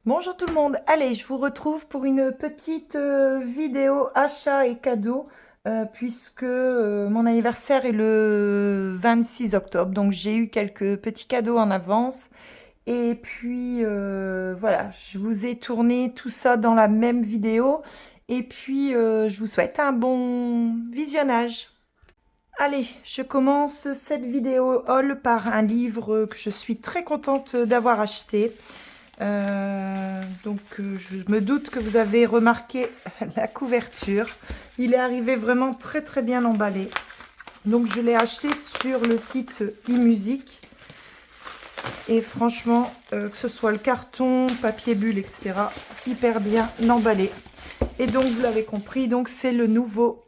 Bonjour tout le monde, allez, je vous retrouve pour une petite vidéo achat et cadeau puisque mon anniversaire est le 26 octobre, donc j'ai eu quelques petits cadeaux en avance et puis voilà, je vous ai tourné tout ça dans la même vidéo et puis je vous souhaite un bon visionnage. Allez, je commence cette vidéo haul par un livre que je suis très contente d'avoir acheté. Je me doute que vous avez remarqué la couverture. Il est arrivé vraiment très très bien emballé. Donc je l'ai acheté sur le site eMusic. Et franchement, que ce soit le carton, papier bulle, etc., hyper bien emballé. Et donc vous l'avez compris, donc c'est le nouveau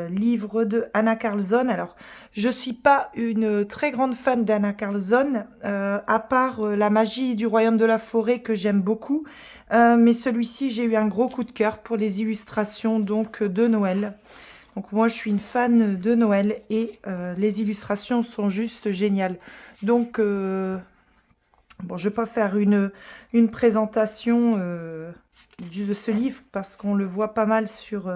livre de Anna Carlzon. Alors, je suis pas une très grande fan d'Anna Carlzon, à part La magie du royaume de la forêt que j'aime beaucoup. Mais celui-ci, j'ai eu un gros coup de cœur pour les illustrations donc de Noël. Donc moi, je suis une fan de Noël et les illustrations sont juste géniales. Donc, bon, je ne vais pas faire une présentation de ce livre parce qu'on le voit pas mal sur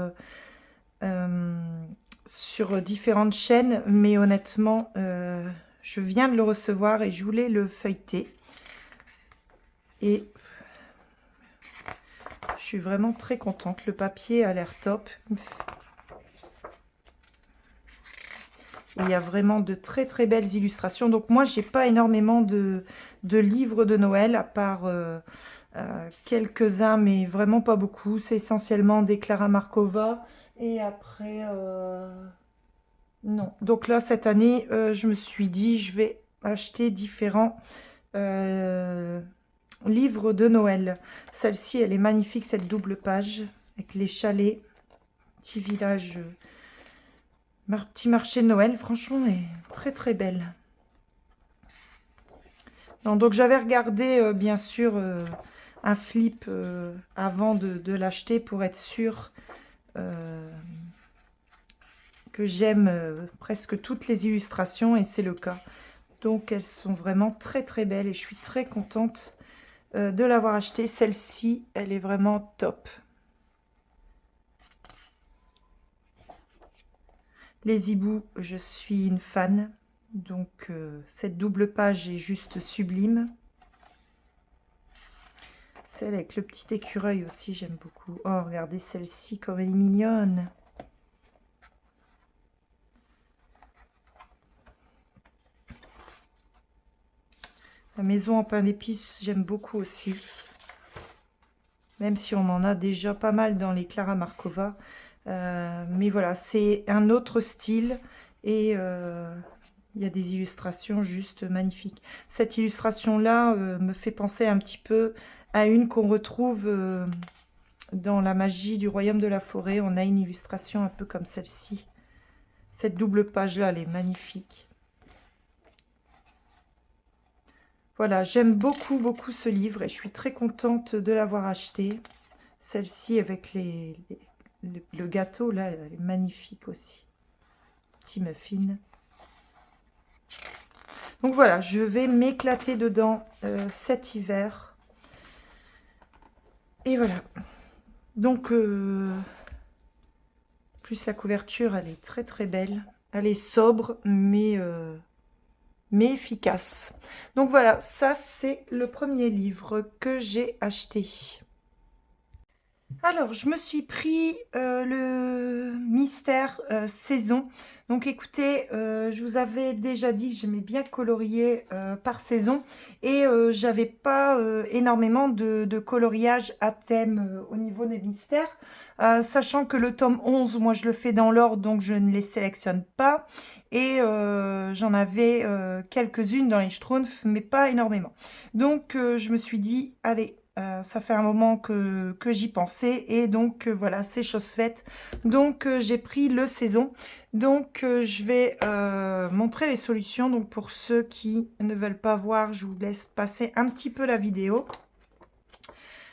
différentes chaînes, mais honnêtement, je viens de le recevoir et je voulais le feuilleter. Et je suis vraiment très contente. Le papier a l'air top. Il y a vraiment de très très belles illustrations. Donc moi, j'ai pas énormément de livres de Noël, à part quelques-uns, mais vraiment pas beaucoup. C'est essentiellement des Clara Markova. Et après, non. Donc là, cette année, je me suis dit, je vais acheter différents euh, livres de Noël. Celle-ci, elle est magnifique, cette double page, avec les chalets, petit village, petit marché de Noël. Franchement, elle est très très belle. Non, donc j'avais regardé, bien sûr, un flip avant de l'acheter pour être sûre que j'aime presque toutes les illustrations et c'est le cas. Donc elles sont vraiment très très belles et je suis très contente de l'avoir achetée. Celle-ci, elle est vraiment top. Les hiboux, je suis une fan. Donc cette double page est juste sublime. Celle avec le petit écureuil aussi, j'aime beaucoup. Oh, regardez celle-ci, comme elle est mignonne. La maison en pain d'épices, j'aime beaucoup aussi. Même si on en a déjà pas mal dans les Clara Markova. Mais voilà, c'est un autre style et il y a des illustrations juste magnifiques. Cette illustration-là me fait penser un petit peu à une qu'on retrouve dans La magie du royaume de la forêt. On a une illustration un peu comme celle-ci. Cette double page-là, elle est magnifique. Voilà, j'aime beaucoup, beaucoup ce livre et je suis très contente de l'avoir acheté. Celle-ci avec le gâteau, là, elle est magnifique aussi. Petit muffin. Donc voilà, je vais m'éclater dedans cet hiver. Et voilà. Donc, plus la couverture, elle est très très belle. Elle est sobre, mais efficace. Donc voilà, ça c'est le premier livre que j'ai acheté. Alors, je me suis pris le mystère saison. Donc, écoutez, je vous avais déjà dit que j'aimais bien colorier par saison et j'avais pas énormément de coloriage à thème au niveau des mystères, sachant que le tome 11, moi je le fais dans l'ordre, donc je ne les sélectionne pas. Et j'en avais quelques-unes dans les Schtroumpfs, mais pas énormément. Donc, je me suis dit, allez, ça fait un moment que j'y pensais et donc voilà, c'est chose faite. Donc j'ai pris le saison. Donc je vais montrer les solutions. Donc pour ceux qui ne veulent pas voir, je vous laisse passer un petit peu la vidéo.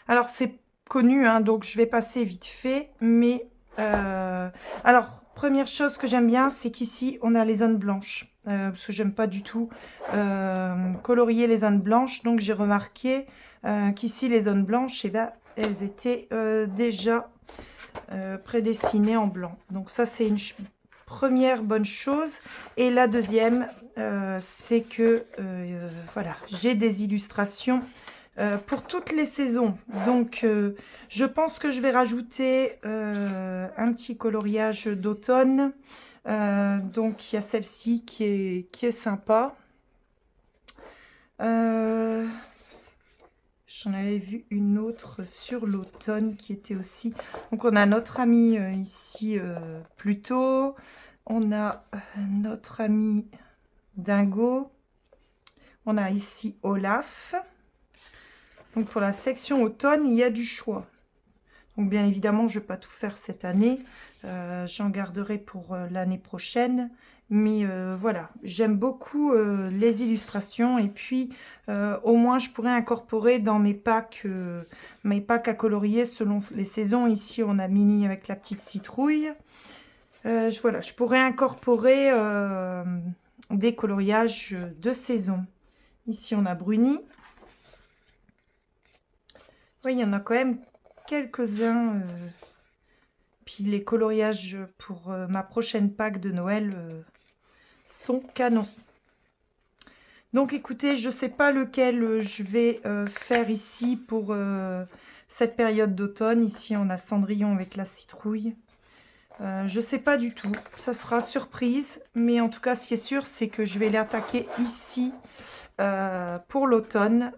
Alors c'est connu, hein, donc je vais passer vite fait. Mais alors première chose que j'aime bien, c'est qu'ici, on a les zones blanches. Parce que j'aime pas du tout colorier les zones blanches. Donc, j'ai remarqué qu'ici, les zones blanches, eh ben, elles étaient déjà prédessinées en blanc. Donc, ça, c'est une première bonne chose. Et la deuxième, c'est que voilà, j'ai des illustrations pour toutes les saisons. Donc, je pense que je vais rajouter un petit coloriage d'automne. Donc, il y a celle-ci qui est sympa. J'en avais vu une autre sur l'automne qui était aussi... Donc, on a notre ami ici Pluto. On a notre ami Dingo. On a ici Olaf. Donc, pour la section automne, il y a du choix. Donc, bien évidemment, je ne vais pas tout faire cette année. J'en garderai pour l'année prochaine. Mais voilà, j'aime beaucoup les illustrations. Et puis, au moins, je pourrais incorporer dans mes packs à colorier selon les saisons. Ici, on a Mini avec la petite citrouille. Voilà, je pourrais incorporer des coloriages de saison. Ici, on a Bruni. Oui, il y en a quand même quelques-uns. Puis les coloriages pour ma prochaine Pâques de Noël sont canons. Donc écoutez, je ne sais pas lequel je vais faire ici pour cette période d'automne. Ici, on a Cendrillon avec la citrouille. Je ne sais pas du tout. Ça sera surprise. Mais en tout cas, ce qui est sûr, c'est que je vais l'attaquer ici pour l'automne.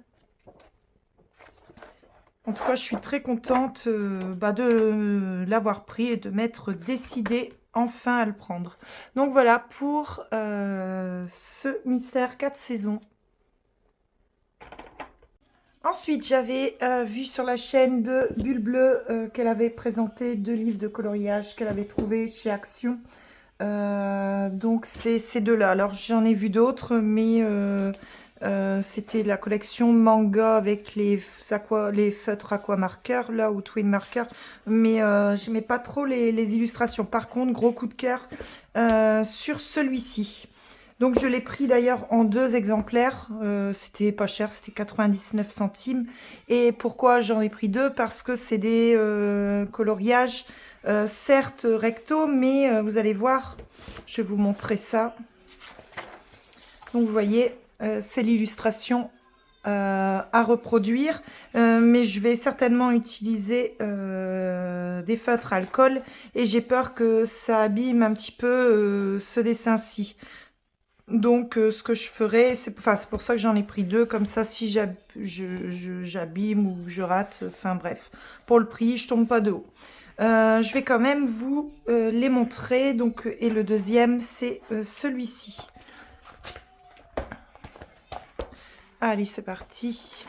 En tout cas, je suis très contente de l'avoir pris et de m'être décidée enfin à le prendre. Donc voilà pour ce mystère 4 saisons. Ensuite, j'avais vu sur la chaîne de Bulle Bleue qu'elle avait présenté 2 livres de coloriage qu'elle avait trouvé chez Action. Donc c'est ces deux-là. Alors j'en ai vu d'autres, mais c'était la collection manga avec les feutres aquamarqueurs là, ou twin marqueurs, mais j'aimais pas trop les illustrations. Par contre, gros coup de cœur sur celui-ci. Donc je l'ai pris d'ailleurs en 2 exemplaires, c'était pas cher, c'était 99 centimes. Et pourquoi j'en ai pris 2? Parce que c'est des coloriages certes recto, mais vous allez voir, je vais vous montrer ça. Donc vous voyez, c'est l'illustration à reproduire, mais je vais certainement utiliser des feutres alcool et j'ai peur que ça abîme un petit peu ce dessin-ci. Donc, ce que je ferai, c'est pour ça que j'en ai pris 2, comme ça, si j'abîme ou je rate, enfin bref, pour le prix, je tombe pas de haut. Je vais quand même vous les montrer, donc, et le deuxième, c'est celui-ci. Allez, c'est parti.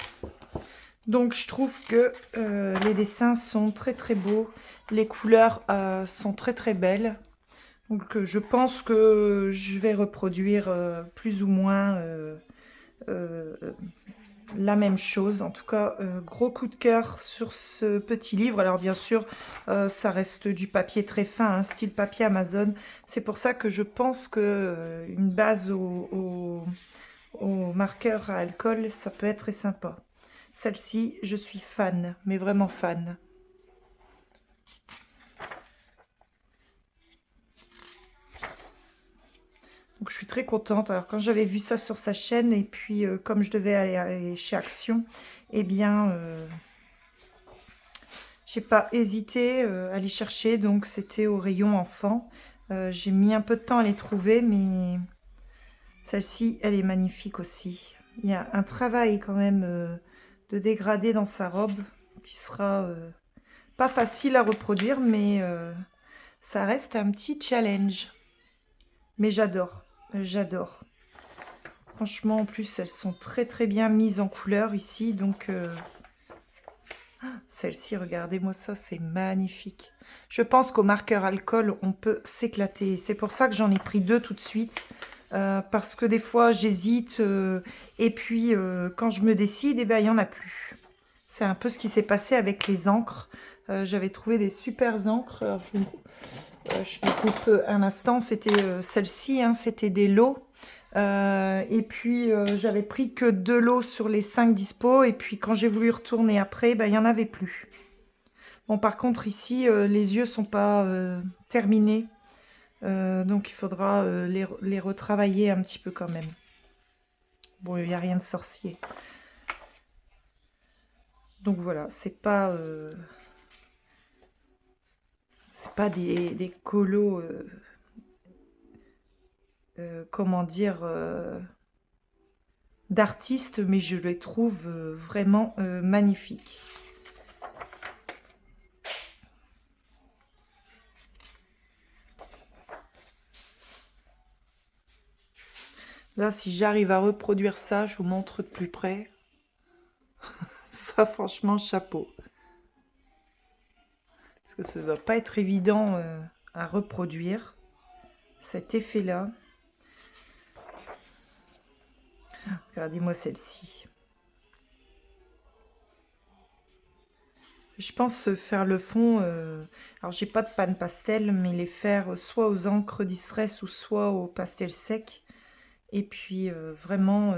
Donc, je trouve que les dessins sont très très beaux, les couleurs sont très très belles. Donc je pense que je vais reproduire plus ou moins la même chose. En tout cas, gros coup de cœur sur ce petit livre. Alors bien sûr, ça reste du papier très fin, hein, style papier Amazon. C'est pour ça que je pense que une base au marqueur à alcool, ça peut être très sympa. Celle-ci, je suis fan, mais vraiment fan. Donc je suis très contente. Alors quand j'avais vu ça sur sa chaîne et puis comme je devais aller chez Action, eh bien j'ai pas hésité à aller chercher. Donc c'était au rayon enfant. J'ai mis un peu de temps à les trouver, mais celle-ci elle est magnifique aussi. Il y a un travail quand même de dégradé dans sa robe qui sera pas facile à reproduire, mais ça reste un petit challenge. Mais j'adore. J'adore. Franchement, en plus, elles sont très très bien mises en couleur ici. Donc, celle-ci, regardez-moi ça, c'est magnifique. Je pense qu'au marqueur alcool, on peut s'éclater. C'est pour ça que j'en ai pris 2 tout de suite. Parce que des fois, j'hésite. Et puis, quand je me décide, eh ben, il n'y en a plus. C'est un peu ce qui s'est passé avec les encres. J'avais trouvé des super encres. Alors, Je me coupe un instant, c'était celle-ci, hein, c'était des lots. Et puis j'avais pris que 2 lots sur les 5 dispo. Et puis quand j'ai voulu retourner après, ben, il n'y en avait plus. Bon, par contre ici, les yeux sont pas terminés. Donc il faudra les retravailler un petit peu quand même. Bon, il n'y a rien de sorcier. Donc voilà, c'est pas des colos, comment dire, d'artistes, mais je les trouve vraiment magnifiques. Là, si j'arrive à reproduire ça, je vous montre de plus près. Ça, franchement, chapeau. Parce que ça ne doit pas être évident à reproduire, cet effet-là. Regardez-moi celle-ci. Je pense faire le fond, alors j'ai pas de panne pastel, mais les faire soit aux encres distress ou soit au pastel sec. Et puis vraiment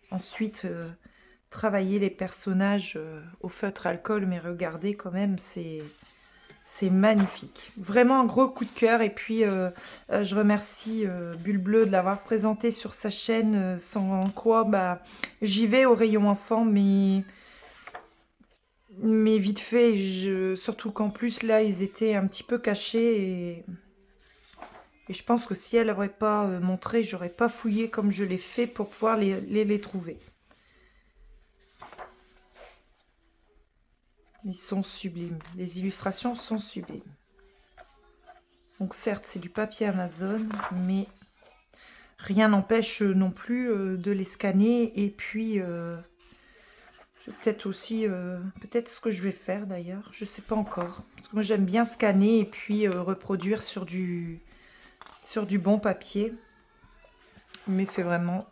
ensuite travailler les personnages au feutre alcool, mais regardez quand même, c'est magnifique. Vraiment un gros coup de cœur. Et puis je remercie Bulle Bleue de l'avoir présenté sur sa chaîne, sans quoi bah, j'y vais au rayon enfant, mais vite fait, surtout qu'en plus là ils étaient un petit peu cachés et je pense que si elle n'aurait pas montré, j'aurais pas fouillé comme je l'ai fait pour pouvoir les trouver. Ils sont sublimes, les illustrations sont sublimes. Donc certes c'est du papier Amazon, mais rien n'empêche non plus de les scanner. Et puis c'est peut-être aussi peut-être ce que je vais faire d'ailleurs, je sais pas encore, parce que moi j'aime bien scanner et puis reproduire sur du bon papier. Mais c'est vraiment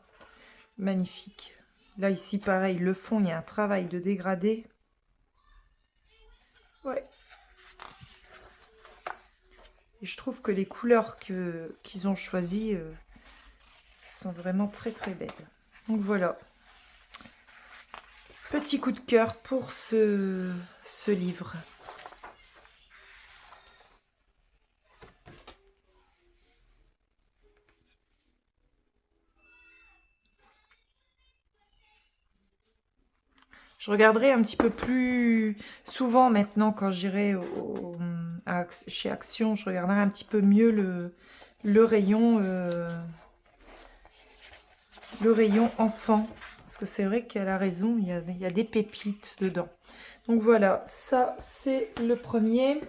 magnifique. Là ici pareil, le fond, il y a un travail de dégradé. Ouais. Et je trouve que les couleurs qu'ils ont choisies sont vraiment très très belles. Donc voilà. Petit coup de cœur pour ce livre. Je regarderai un petit peu plus souvent maintenant quand j'irai chez Action. Je regarderai un petit peu mieux le rayon enfant. Parce que c'est vrai qu'elle a raison, il y a des pépites dedans. Donc voilà, ça c'est le premier.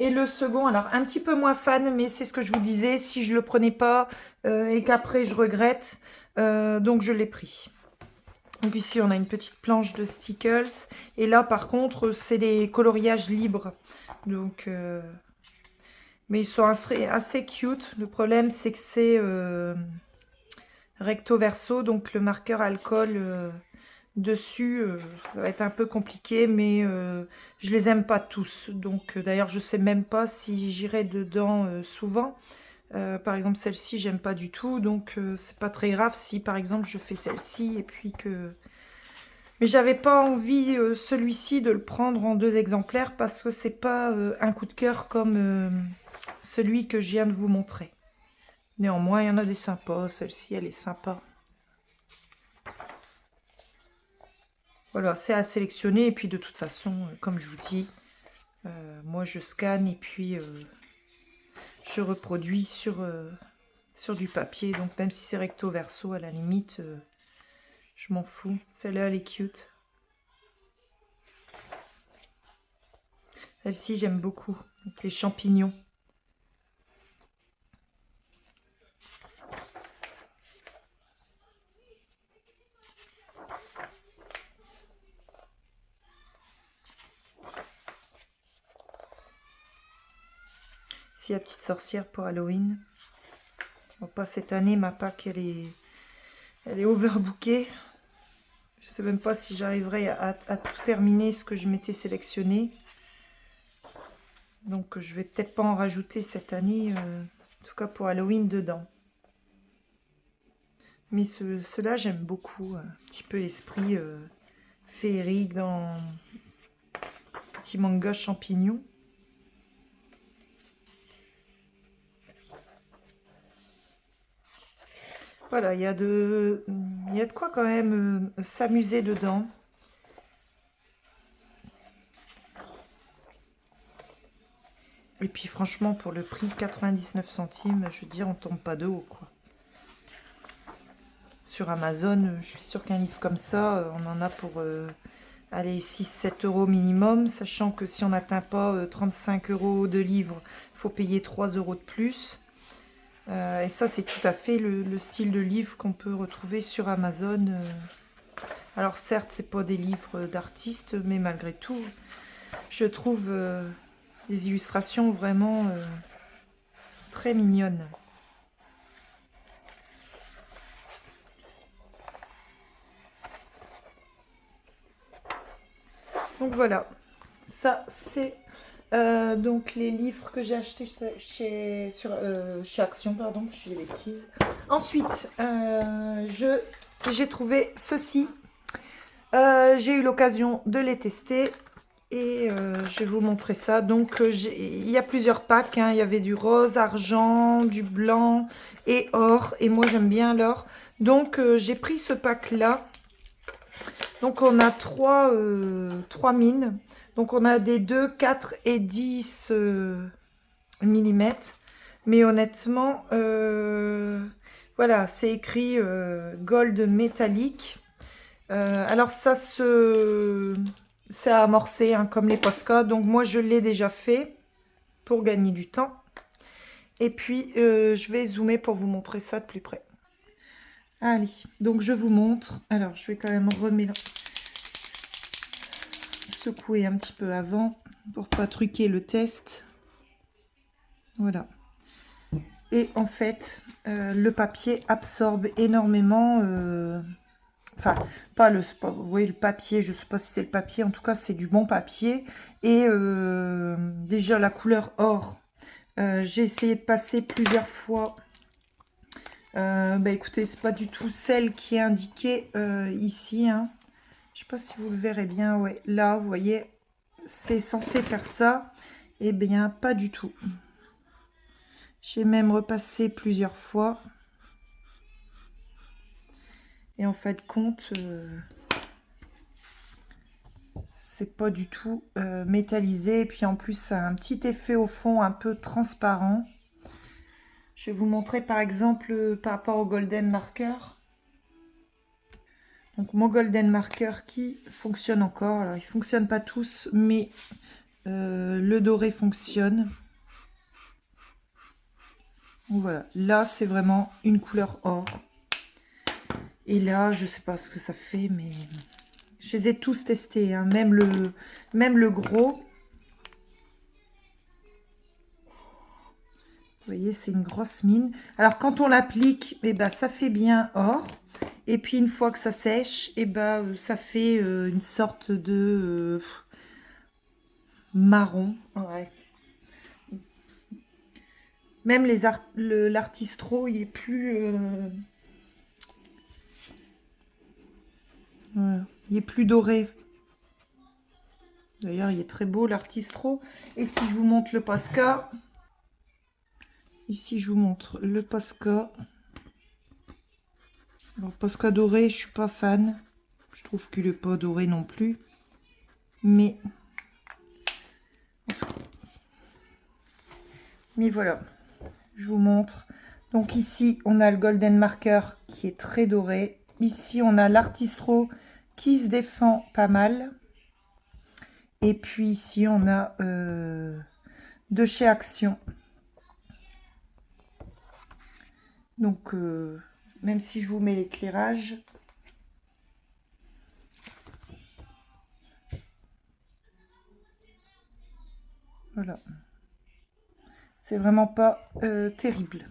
Et le second, alors un petit peu moins fan, mais c'est ce que je vous disais, si je le prenais pas et qu'après je regrette, donc je l'ai pris. Donc ici on a une petite planche de stickers. Et là par contre c'est des coloriages libres. Donc, mais ils sont assez cute. Le problème c'est que c'est recto verso, donc le marqueur alcool dessus, ça va être un peu compliqué, mais je les aime pas tous. Donc d'ailleurs je sais même pas si j'irai dedans souvent. Par exemple celle-ci j'aime pas du tout, donc c'est pas très grave si par exemple je fais celle-ci et puis que... Mais j'avais pas envie celui-ci de le prendre en 2 exemplaires parce que c'est pas un coup de cœur comme celui que je viens de vous montrer. Néanmoins il y en a des sympas, celle-ci elle est sympa. Voilà, c'est à sélectionner. Et puis de toute façon, comme je vous dis, moi je scanne et puis je reproduis sur du papier. Donc même si c'est recto verso, à la limite, je m'en fous. Celle-là, elle est cute. Celle-ci, j'aime beaucoup. Avec les champignons. Ici, la petite sorcière pour Halloween. Bon, pas cette année, ma Pâques, elle est overbookée. Je sais même pas si j'arriverai à tout terminer ce que je m'étais sélectionné. Donc je vais peut-être pas en rajouter cette année, en tout cas pour Halloween dedans. Mais ceux-là, j'aime beaucoup. Un petit peu l'esprit féerique dans petit manga champignon. Voilà, il y a de quoi quand même s'amuser dedans. Et puis franchement, pour le prix, 99 centimes, je veux dire, on tombe pas de haut, quoi. Sur Amazon, je suis sûre qu'un livre comme ça, on en a pour allez, 6-7 euros minimum, sachant que si on n'atteint pas 35 euros de livre, il faut payer 3 euros de plus. Et ça, c'est tout à fait le style de livre qu'on peut retrouver sur Amazon. Alors certes, c'est pas des livres d'artistes, mais malgré tout, je trouve des illustrations vraiment très mignonnes. Donc voilà, ça c'est donc les livres que j'ai achetés chez Action, pardon, je fais des bêtises. Ensuite, j'ai trouvé ceci. J'ai eu l'occasion de les tester. Et je vais vous montrer ça. Donc, il y a plusieurs packs. Hein. Il y avait du rose, argent, du blanc et or. Et moi, j'aime bien l'or. Donc, j'ai pris ce pack-là. Donc, on a trois mines. Donc, on a des 2, 4 et 10 mm. Mais honnêtement, voilà, c'est écrit gold métallique. Alors, ça se... C'est à amorcer, hein, comme les Posca. Donc, moi, je l'ai déjà fait pour gagner du temps. Et puis, je vais zoomer pour vous montrer ça de plus près. Allez, donc je vous montre. Alors, je vais quand même secouer un petit peu avant pour pas truquer le test. Voilà. Et en fait, le papier absorbe énormément... Enfin, oui, le papier, je ne sais pas si c'est le papier, en tout cas, c'est du bon papier. Et déjà, la couleur or, j'ai essayé de passer plusieurs fois. Bah, écoutez, c'est pas du tout celle qui est indiquée ici. Hein. Je sais pas si vous le verrez bien. Ouais, là, vous voyez, c'est censé faire ça. Eh bien, pas du tout. J'ai même repassé plusieurs fois. Et en fait, compte, c'est pas du tout métallisé. Et puis en plus, ça a un petit effet au fond un peu transparent. Je vais vous montrer par exemple par rapport au Golden Marker. Donc mon Golden Marker qui fonctionne encore. Alors, ils ne fonctionnent pas tous, mais le doré fonctionne. Donc, voilà, là, c'est vraiment une couleur or. Et là, je sais pas ce que ça fait, mais je les ai tous testés, hein. Même le gros. Vous voyez, c'est une grosse mine. Alors, quand on l'applique, eh ben, ça fait bien or. Et puis, une fois que ça sèche, eh ben, ça fait une sorte de marron. Ouais. Même l'artistro, il est plus... voilà. Il est plus doré. D'ailleurs, il est très beau, l'artistro. Et si je vous montre le Posca... Ici, je vous montre le Posca. Alors, Posca doré, je suis pas fan. Je trouve qu'il n'est pas doré non plus. Mais voilà, je vous montre. Donc ici, on a le Golden Marker qui est très doré. Ici, on a l'artistro qui se défend pas mal. Et puis ici, on a de chez Action. Donc, même si je vous mets l'éclairage, voilà. C'est vraiment pas terrible.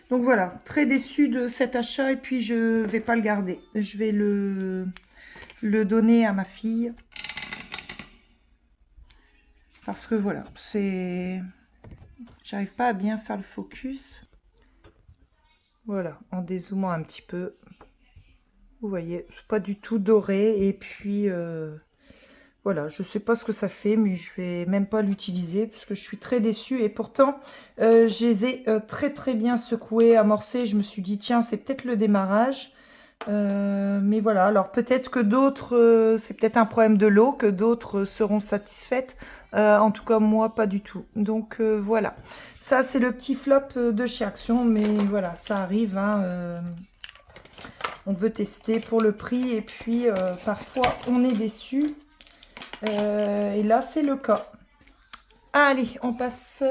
Donc voilà, très déçue de cet achat et puis je vais pas le garder. Je vais le donner à ma fille. Parce que voilà, c'est... J'arrive pas à bien faire le focus. Voilà, en dézoomant un petit peu. Vous voyez, c'est pas du tout doré. Et puis, voilà, je sais pas ce que ça fait, mais je vais même pas l'utiliser parce que je suis très déçue. Et pourtant, je les ai très bien secoués, amorcés. Je me suis dit, tiens, c'est peut-être le démarrage. Mais voilà, alors peut-être que d'autres, c'est peut-être un problème de l'eau, que d'autres seront satisfaites. En tout cas, moi, pas du tout. Donc voilà, ça c'est le petit flop de chez Action, mais voilà, ça arrive, hein, on veut tester pour le prix et puis parfois on est déçu. Et là, c'est le cas. Allez, on passe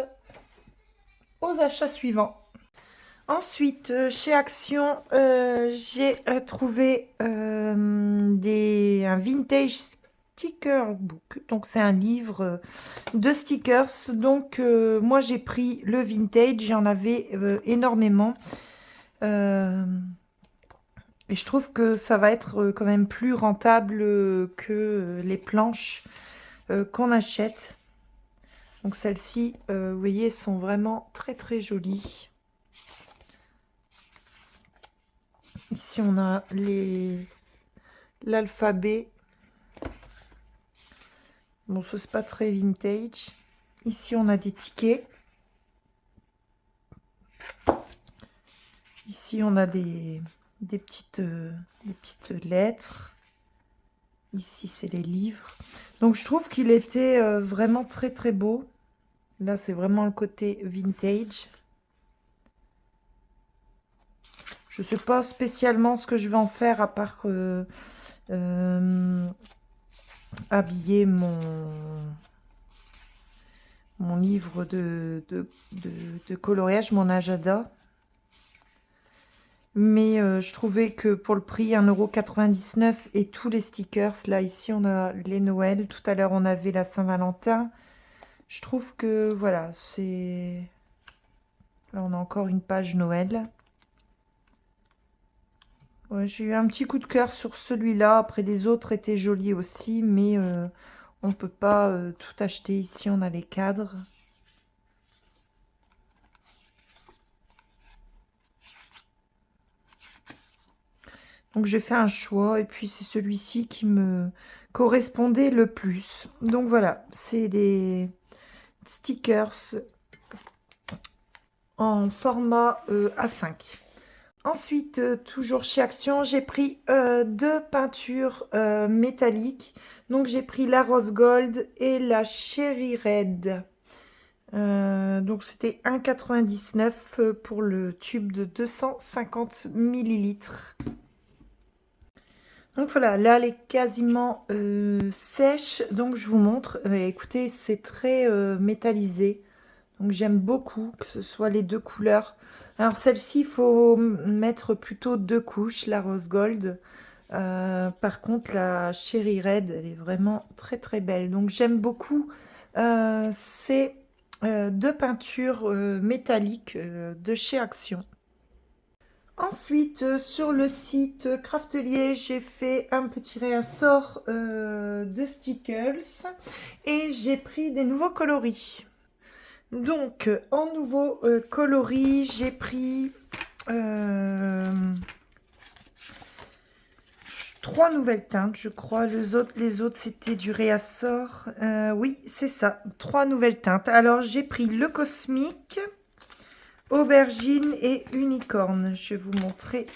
aux achats suivants. Ensuite, chez Action, j'ai trouvé un vintage sticker book. Donc, c'est un livre de stickers. Donc, moi, j'ai pris le vintage. J'en avais énormément. Et je trouve que ça va être quand même plus rentable que les planches qu'on achète. Donc, celles-ci, vous voyez, sont vraiment très jolies. Ici, on a l'alphabet. Bon, ce n'est pas très vintage. Ici, on a des tickets. Ici, on a des petites lettres. Ici, c'est les livres. Donc, je trouve qu'il était vraiment très beau. Là, c'est vraiment le côté vintage. Je ne sais pas spécialement ce que je vais en faire à part habiller mon livre de coloriage, mon agenda. Mais je trouvais que pour le prix 1,99 € et tous les stickers, là ici on a les Noël, tout à l'heure on avait la Saint-Valentin. Je trouve que voilà, c'est... Là on a encore une page Noël. Ouais, j'ai eu un petit coup de cœur sur celui-là. Après, les autres étaient jolis aussi, mais on ne peut pas tout acheter. Ici, on a les cadres. Donc, j'ai fait un choix. Et puis, c'est celui-ci qui me correspondait le plus. Donc, voilà. C'est des stickers en format A5. Ensuite, toujours chez Action, j'ai pris deux peintures métalliques. Donc, j'ai pris la Rose Gold et la Cherry Red. Donc, c'était 1,99 € pour le tube de 250 millilitres. Donc, voilà, là, elle est quasiment sèche. Donc, je vous montre. Écoutez, c'est très métallisé. Donc, j'aime beaucoup que ce soit les deux couleurs. Alors, celle-ci, il faut mettre plutôt deux couches, la Rose Gold. Par contre, la Cherry Red, elle est vraiment très belle. Donc, j'aime beaucoup ces deux peintures métalliques de chez Action. Ensuite, sur le site Craftelier, j'ai fait un petit réassort de stickers et j'ai pris des nouveaux coloris. Donc, en nouveau coloris, j'ai pris 3 nouvelles teintes, je crois. Les autres c'était du réassort. Oui, c'est ça, 3 nouvelles teintes. Alors, j'ai pris le Cosmique, Aubergine et Unicorne. Je vais vous montrer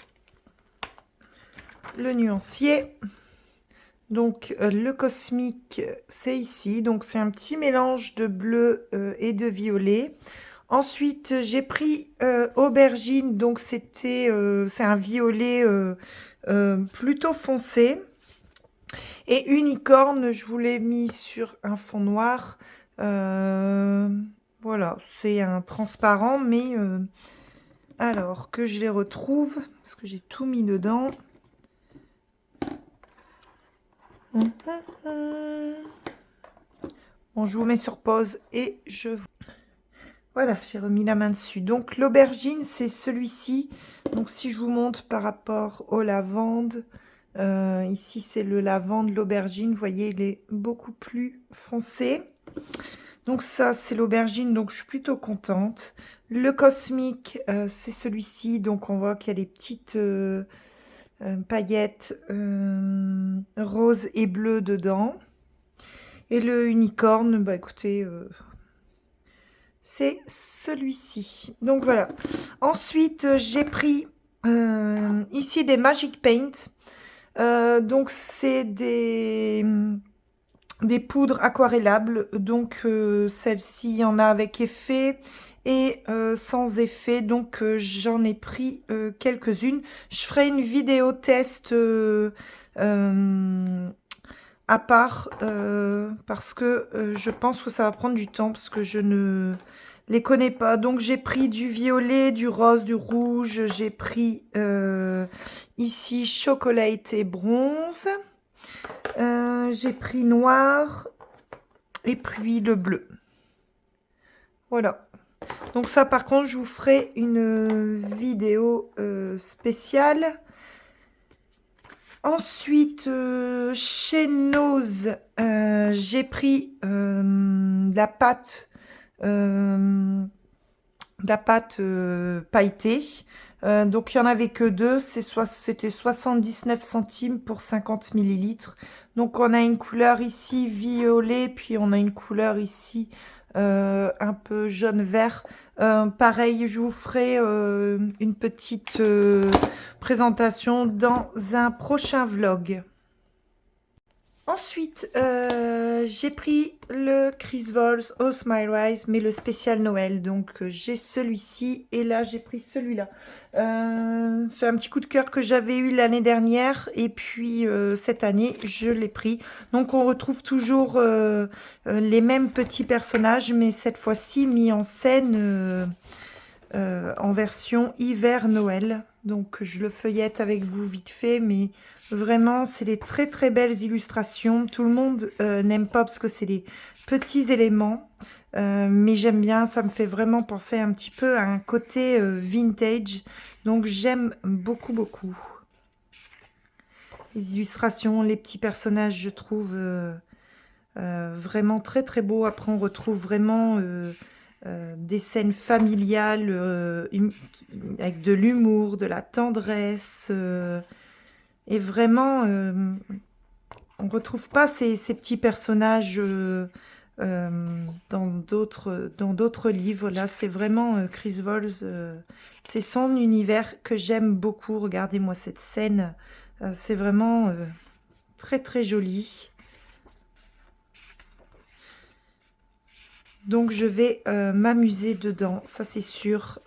le nuancier. Donc, le Cosmique, c'est ici. Donc, c'est un petit mélange de bleu et de violet. Ensuite, j'ai pris Aubergine. Donc, c'est un violet plutôt foncé. Et Unicorne, je vous l'ai mis sur un fond noir. Voilà, c'est un transparent, mais alors que je les retrouve, parce que j'ai tout mis dedans. Bon, je vous mets sur pause et je... Voilà, j'ai remis la main dessus. Donc, l'aubergine, c'est celui-ci. Donc, si je vous montre par rapport au lavande, ici, c'est le lavande, l'aubergine. Vous voyez, il est beaucoup plus foncé. Donc ça, c'est l'aubergine, donc je suis plutôt contente. Le cosmique, c'est celui-ci, donc on voit qu'il y a des petites paillettes roses et bleues dedans. Et le unicorne, bah écoutez, c'est celui-ci. Donc voilà. Ensuite, j'ai pris ici des Magic Paint. Donc c'est des poudres aquarellables. Donc celle-ci, il y en a avec effet et sans effet. Donc j'en ai pris quelques-unes. Je ferai une vidéo test à part parce que je pense que ça va prendre du temps parce que je ne les connais pas. Donc j'ai pris du violet, du rose, du rouge. J'ai pris ici chocolat et bronze. J'ai pris noir et puis le bleu. Voilà. Donc ça par contre je vous ferai une vidéo spéciale. Ensuite, chez Nose, j'ai pris la pâte pailletée. Donc, il n'y en avait que deux. C'était 79 centimes pour 50 millilitres. Donc, on a une couleur ici violet, puis on a une couleur ici un peu jaune-vert. Pareil, je vous ferai une petite présentation dans un prochain vlog. Ensuite, j'ai pris le Chris Vols au Smile Rise, mais le spécial Noël. Donc, j'ai celui-ci et là, j'ai pris celui-là. C'est un petit coup de cœur que j'avais eu l'année dernière et puis cette année, je l'ai pris. Donc, on retrouve toujours les mêmes petits personnages, mais cette fois-ci mis en scène en version hiver-Noël. Donc, je le feuillette avec vous vite fait, mais vraiment, c'est des très très belles illustrations. Tout le monde n'aime pas parce que c'est des petits éléments, mais j'aime bien. Ça me fait vraiment penser un petit peu à un côté vintage. Donc, j'aime beaucoup beaucoup. Les illustrations, les petits personnages, je trouve vraiment très très beaux. Après, on retrouve vraiment des scènes familiales avec de l'humour, de la tendresse. Et vraiment, on ne retrouve pas ces petits personnages dans d'autres livres. Là, c'est vraiment Chris Vols. C'est son univers que j'aime beaucoup. Regardez-moi cette scène. C'est vraiment très, très joli. Donc, je vais m'amuser dedans. Ça, c'est sûr,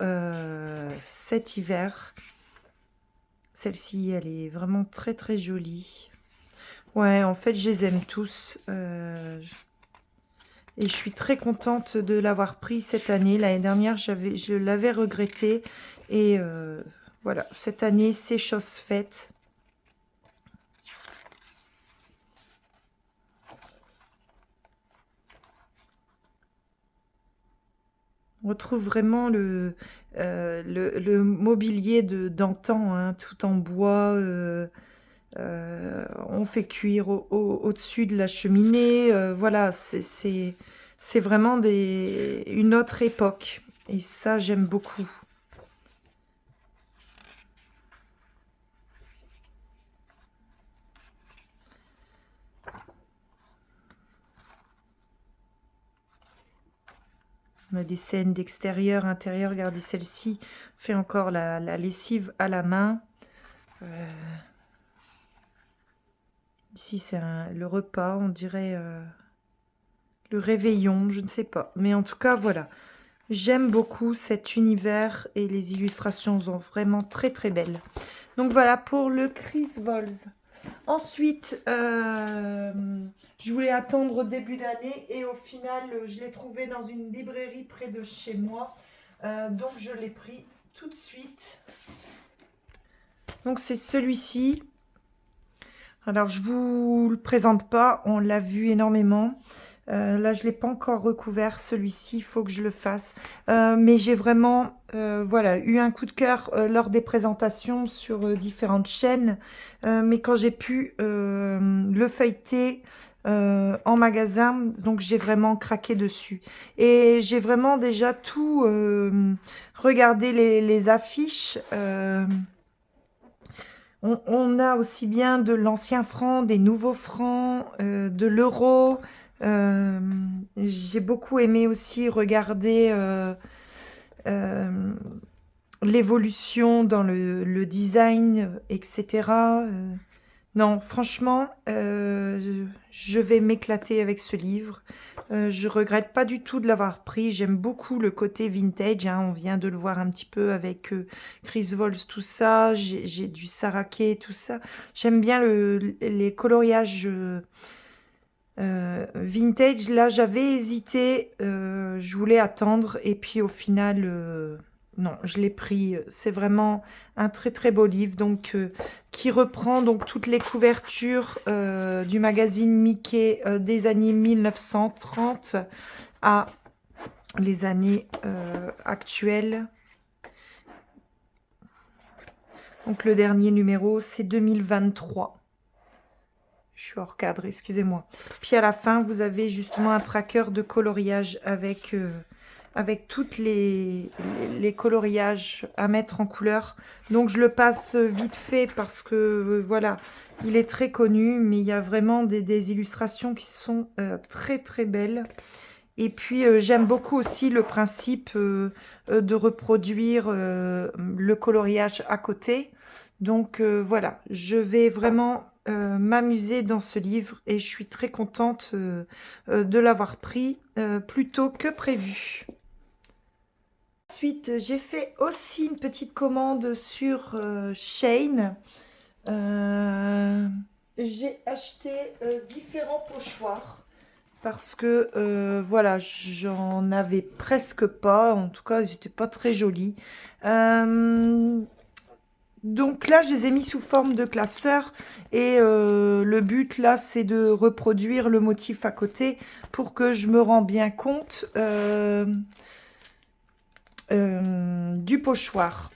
cet hiver. Celle-ci, elle est vraiment très, très jolie. Ouais, en fait, je les aime tous. Et je suis très contente de l'avoir pris cette année. L'année dernière, je l'avais regretté. Et voilà, cette année, c'est chose faite. On retrouve vraiment le mobilier d'antan, hein, tout en bois. On fait cuire au-dessus de la cheminée. Voilà, c'est vraiment une autre époque. Et ça, j'aime beaucoup. On a des scènes d'extérieur, intérieur. Regardez celle-ci. On fait encore la lessive à la main. Ici, c'est le repas, on dirait le réveillon, je ne sais pas. Mais en tout cas, voilà. J'aime beaucoup cet univers et les illustrations sont vraiment très très belles. Donc voilà pour le Chris Vols. Ensuite, je voulais attendre début d'année et au final, je l'ai trouvé dans une librairie près de chez moi. Donc je l'ai pris tout de suite. Donc c'est celui-ci. Alors je vous le présente pas, on l'a vu énormément. Là, je ne l'ai pas encore recouvert, celui-ci, il faut que je le fasse. Mais j'ai vraiment voilà, eu un coup de cœur lors des présentations sur différentes chaînes. Mais quand j'ai pu le feuilleter, en magasin, donc j'ai vraiment craqué dessus. Et j'ai vraiment déjà tout regardé les affiches. On a aussi bien de l'ancien franc, des nouveaux francs, de l'euro. Euh, j'ai beaucoup aimé aussi regarder euh, l'évolution dans le design, etc. Non, franchement, je vais m'éclater avec ce livre. Je regrette pas du tout de l'avoir pris. J'aime beaucoup le côté vintage, hein. On vient de le voir un petit peu avec Chris Vols, tout ça. J'ai du Sarah Kay, tout ça. J'aime bien les coloriages vintage. Là, j'avais hésité. Je voulais attendre. Et puis au final, non, je l'ai pris. C'est vraiment un très très beau livre. Donc, qui reprend donc toutes les couvertures du magazine Mickey des années 1930 à les années actuelles. Donc le dernier numéro, c'est 2023. Je suis hors cadre, excusez-moi. Puis à la fin, vous avez justement un tracker de coloriage avec, avec toutes les coloriages à mettre en couleur. Donc je le passe vite fait parce que voilà, il est très connu, mais il y a vraiment des illustrations qui sont très très belles. Et puis j'aime beaucoup aussi le principe de reproduire le coloriage à côté. Donc voilà, je vais vraiment m'amuser dans ce livre et je suis très contente de l'avoir pris plus tôt que prévu. Ensuite, j'ai fait aussi une petite commande sur Shein. J'ai acheté différents pochoirs parce que voilà, j'en avais presque pas. En tout cas, ils n'étaient pas très jolis. Donc là, je les ai mis sous forme de classeur et le but là, c'est de reproduire le motif à côté pour que je me rends bien compte du pochoir.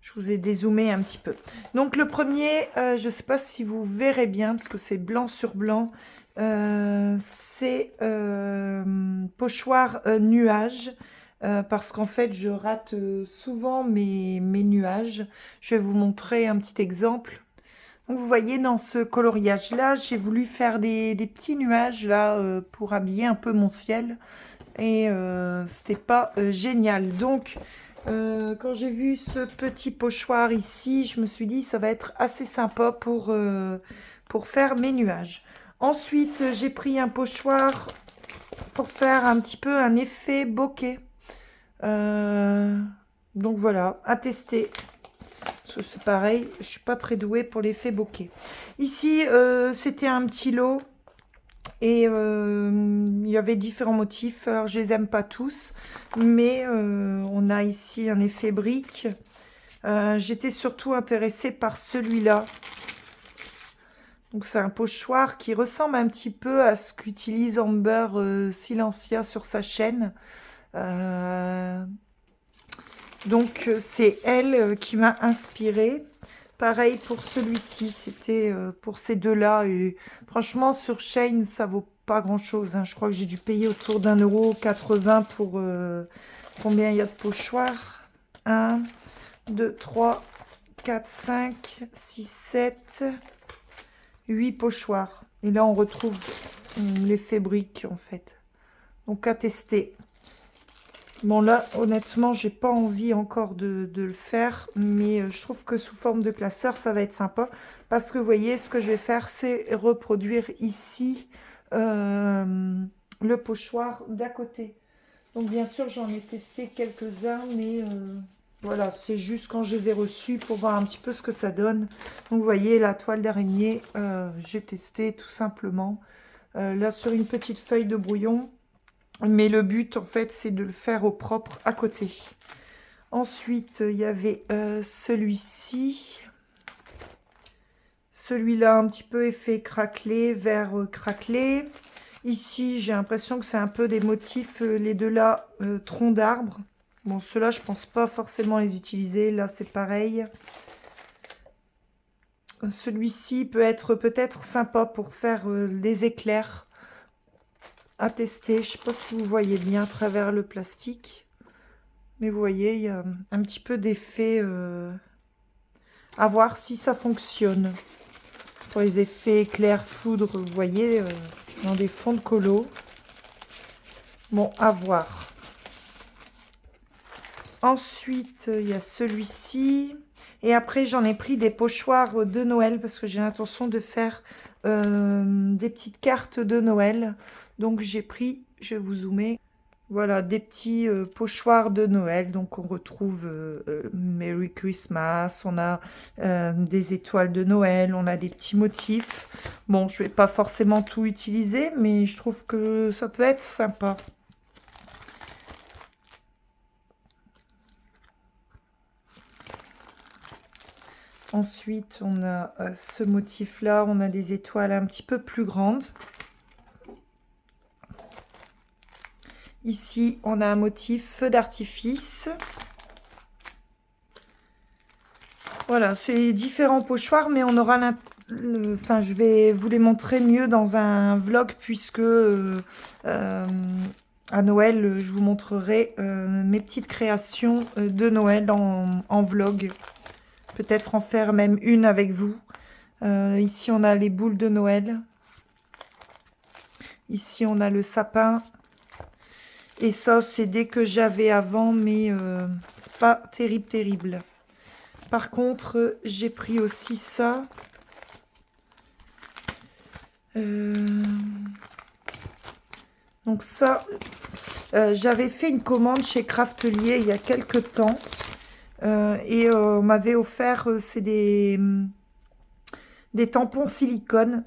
Je vous ai dézoomé un petit peu. Donc le premier, je ne sais pas si vous verrez bien parce que c'est blanc sur blanc. C'est pochoir nuage. Parce qu'en fait, je rate souvent mes nuages. Je vais vous montrer un petit exemple. Donc, vous voyez, dans ce coloriage-là, j'ai voulu faire des petits nuages là pour habiller un peu mon ciel. Et c'était pas génial. Donc, quand j'ai vu ce petit pochoir ici, je me suis dit ça va être assez sympa pour faire mes nuages. Ensuite, j'ai pris un pochoir pour faire un petit peu un effet bokeh. Donc voilà, à tester. C'est pareil, je suis pas très douée pour l'effet bokeh. Ici, c'était un petit lot et il y avait différents motifs. Alors, je les aime pas tous, mais on a ici un effet brique. J'étais surtout intéressée par celui-là. Donc, c'est un pochoir qui ressemble un petit peu à ce qu'utilise Amber Silencia sur sa chaîne. Donc, c'est elle qui m'a inspirée. Pareil pour celui-ci, c'était pour ces deux-là. Et franchement, sur Shein, ça vaut pas grand-chose, hein. Je crois que j'ai dû payer autour d'1,80 € pour combien il y a de pochoirs. 1, 2, 3, 4, 5, 6, 7, 8 pochoirs. Et là, on retrouve l'effet brique, en fait. Donc, à tester. Bon là, honnêtement, j'ai pas envie encore de le faire, mais je trouve que sous forme de classeur, ça va être sympa. Parce que vous voyez, ce que je vais faire, c'est reproduire ici le pochoir d'à côté. Donc bien sûr, j'en ai testé quelques-uns, mais voilà, c'est juste quand je les ai reçus pour voir un petit peu ce que ça donne. Donc vous voyez, la toile d'araignée, j'ai testé tout simplement. Là, sur une petite feuille de brouillon. Mais le but, en fait, c'est de le faire au propre à côté. Ensuite, il y avait celui-ci. Celui-là, un petit peu effet craquelé, vert craquelé. Ici, j'ai l'impression que c'est un peu des motifs, les deux là, troncs d'arbres. Bon, ceux-là, je pense pas forcément les utiliser. Là, c'est pareil. celui-ci peut être peut-être sympa pour faire des éclairs à tester. Je ne sais pas si vous voyez bien à travers le plastique. Mais vous voyez, il y a un petit peu d'effet à voir si ça fonctionne. Pour les effets éclair, foudre, vous voyez, dans des fonds de colo. Bon, à voir. Ensuite, il y a celui-ci. Et après, j'en ai pris des pochoirs de Noël parce que j'ai l'intention de faire des petites cartes de Noël. Donc, j'ai pris, je vais vous zoomer, voilà, des petits pochoirs de Noël. Donc, on retrouve Merry Christmas, on a des étoiles de Noël, on a des petits motifs. Bon, je ne vais pas forcément tout utiliser, mais je trouve que ça peut être sympa. Ensuite, on a ce motif-là, on a des étoiles un petit peu plus grandes. Ici, on a un motif feu d'artifice. Voilà, c'est différents pochoirs, mais on aura enfin, je vais vous les montrer mieux dans un vlog, puisque à Noël, je vous montrerai mes petites créations de Noël en vlog. Peut-être en faire même une avec vous. Ici, on a les boules de Noël. Ici, on a le sapin. Et ça, c'est des que j'avais avant, mais c'est pas terrible, terrible. Par contre, j'ai pris aussi ça. Donc ça, j'avais fait une commande chez Craftelier il y a quelques temps. Et on m'avait offert, c'est des tampons silicone.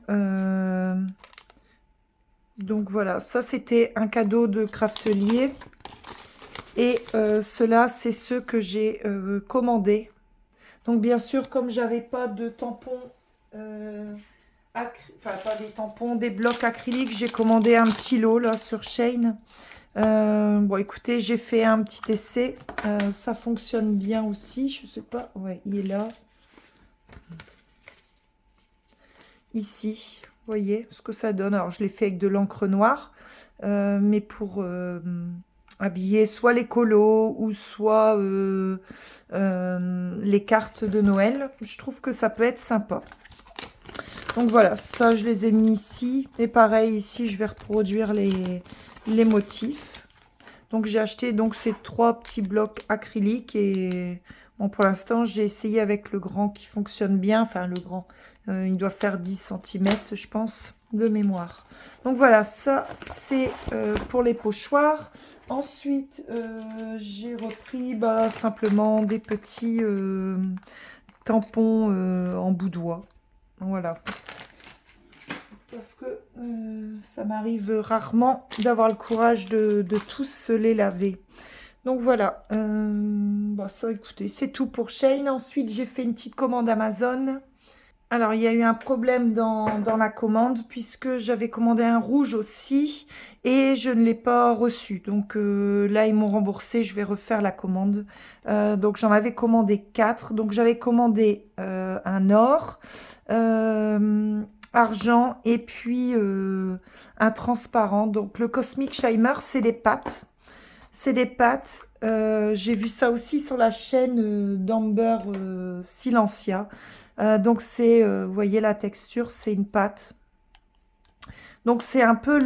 Donc voilà, ça c'était un cadeau de Craftelier. Et ceux-là, c'est ceux que j'ai commandés. Donc bien sûr, comme j'avais pas de tampons, enfin pas des tampons, des blocs acryliques, j'ai commandé un petit lot là sur Shein. Bon, écoutez, j'ai fait un petit essai. Ça fonctionne bien aussi. Je sais pas. Ouais, il est là. Ici, vous voyez ce que ça donne. Alors, je l'ai fait avec de l'encre noire. Mais pour habiller soit les colos ou soit les cartes de Noël, je trouve que ça peut être sympa. Donc voilà, ça, je les ai mis ici. Et pareil, ici, je vais reproduire les motifs. Donc j'ai acheté donc ces 3 petits blocs acryliques et bon, pour l'instant j'ai essayé avec le grand qui fonctionne bien, enfin le grand, il doit faire 10 cm je pense de mémoire. Donc voilà, ça c'est pour les pochoirs. Ensuite j'ai repris simplement des petits tampons en boudoir, voilà. Parce que ça m'arrive rarement d'avoir le courage de tous les laver. Donc voilà, ça écoutez, c'est tout pour Shein. Ensuite, j'ai fait une petite commande Amazon. Alors, il y a eu un problème dans la commande puisque j'avais commandé un rouge aussi et je ne l'ai pas reçu. Donc là, ils m'ont remboursé, je vais refaire la commande. Donc j'en avais commandé 4. Donc j'avais commandé un or, argent et puis un transparent. Donc le Cosmic Shimer, c'est des pâtes. C'est des pâtes. J'ai vu ça aussi sur la chaîne d'Amber Silencia. Donc c'est, vous voyez la texture, c'est une pâte. Donc c'est un peu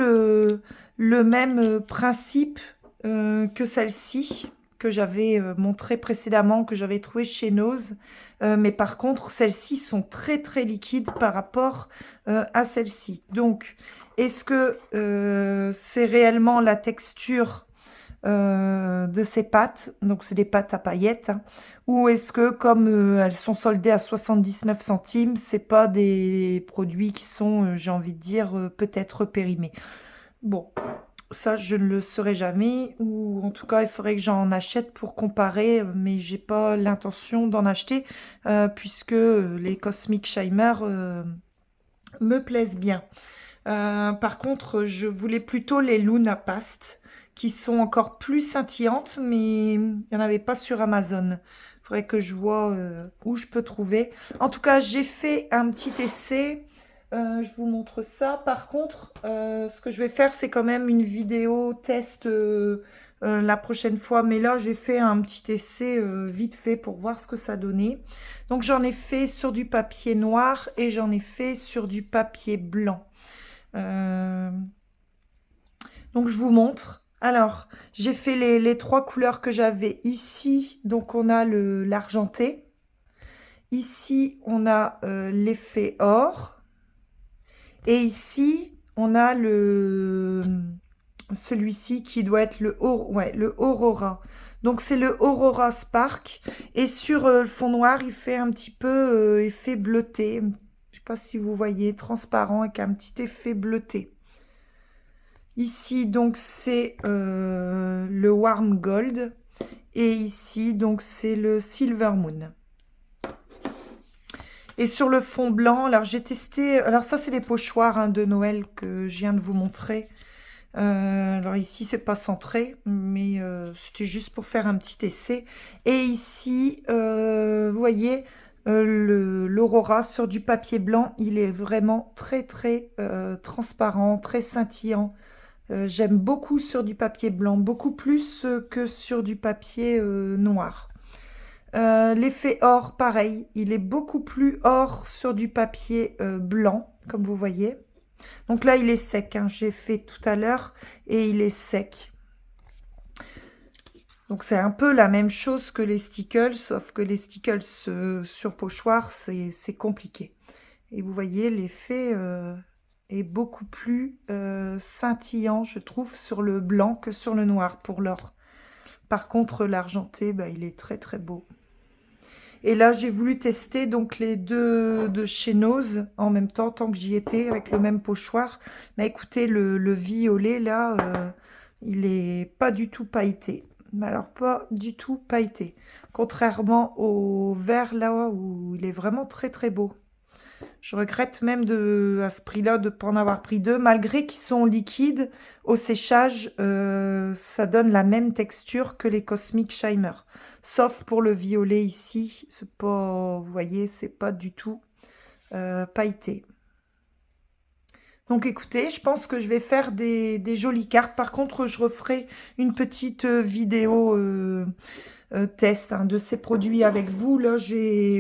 le même principe que celle-ci, que j'avais montré précédemment, que j'avais trouvé chez Nose. Mais par contre, celles-ci sont très très liquides par rapport à celle-ci. Donc, est-ce que c'est réellement la texture de ces pâtes, donc c'est des pâtes à paillettes, hein, ou est-ce que comme elles sont soldées à 79 centimes, c'est pas des produits qui sont, j'ai envie de dire, peut-être périmés. Bon, ça je ne le saurais jamais, ou en tout cas il faudrait que j'en achète pour comparer, mais j'ai pas l'intention d'en acheter puisque les Cosmic Shimer me plaisent bien. Par contre, je voulais plutôt les Luna Past, qui sont encore plus scintillantes, mais il n'y en avait pas sur Amazon. Il faudrait que je vois où je peux trouver. En tout cas, j'ai fait un petit essai. Je vous montre ça. Par contre, ce que je vais faire, c'est quand même une vidéo test la prochaine fois. Mais là, j'ai fait un petit essai vite fait pour voir ce que ça donnait. Donc, j'en ai fait sur du papier noir et j'en ai fait sur du papier blanc. Donc, je vous montre. Alors, j'ai fait les trois couleurs que j'avais ici. Donc, on a l'argenté. Ici, on a l'effet or. Et ici, on a celui-ci qui doit être le Aurora. Donc, c'est le Aurora Spark. Et sur le fond noir, il fait un petit peu effet bleuté. Je ne sais pas si vous voyez, transparent avec un petit effet bleuté. Ici, donc, c'est le Warm Gold. Et ici, donc, c'est le Silver Moon. Et sur le fond blanc, alors j'ai testé... Alors ça, c'est les pochoirs hein, de Noël que je viens de vous montrer. Alors ici, c'est pas centré, mais c'était juste pour faire un petit essai. Et ici, vous voyez, l'Aurora sur du papier blanc, il est vraiment très, très transparent, très scintillant. J'aime beaucoup sur du papier blanc, beaucoup plus que sur du papier noir. L'effet or, pareil, il est beaucoup plus or sur du papier blanc, comme vous voyez. Donc là, il est sec, hein, j'ai fait tout à l'heure, et il est sec. Donc c'est un peu la même chose que les stickles, sauf que les stickles sur pochoir, c'est compliqué. Et vous voyez, l'effet est beaucoup plus scintillant, je trouve, sur le blanc que sur le noir pour l'or. Par contre, l'argenté, bah, il est très très beau. Et là, j'ai voulu tester donc les deux de chez Nose en même temps, tant que j'y étais, avec le même pochoir. Mais écoutez, le violet, là, il est pas du tout pailleté. Mais alors, pas du tout pailleté. Contrairement au vert, là, où il est vraiment très, très beau. Je regrette même à ce prix-là de ne pas en avoir pris deux. Malgré qu'ils sont liquides, au séchage, ça donne la même texture que les Cosmic Shimmer. Sauf pour le violet ici, c'est pas, vous voyez, c'est pas du tout pailleté. Donc écoutez, je pense que je vais faire des jolies cartes. Par contre, je referai une petite vidéo test hein, de ces produits avec vous. Là,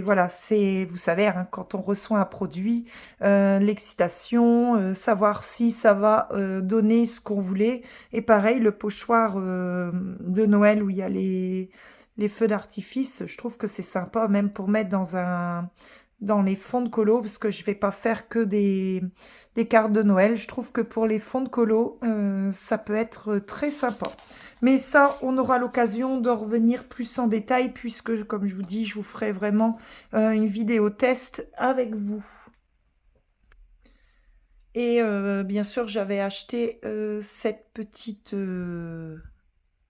voilà, c'est, vous savez, hein, quand on reçoit un produit, l'excitation, savoir si ça va donner ce qu'on voulait. Et pareil, le pochoir de Noël où il y a les feux d'artifice, je trouve que c'est sympa, même pour mettre dans les fonds de colo, parce que je vais pas faire que des cartes de Noël. Je trouve que pour les fonds de colo, ça peut être très sympa. Mais ça, on aura l'occasion de revenir plus en détail, puisque, comme je vous dis, je vous ferai vraiment une vidéo test avec vous. Et bien sûr, j'avais acheté cette petite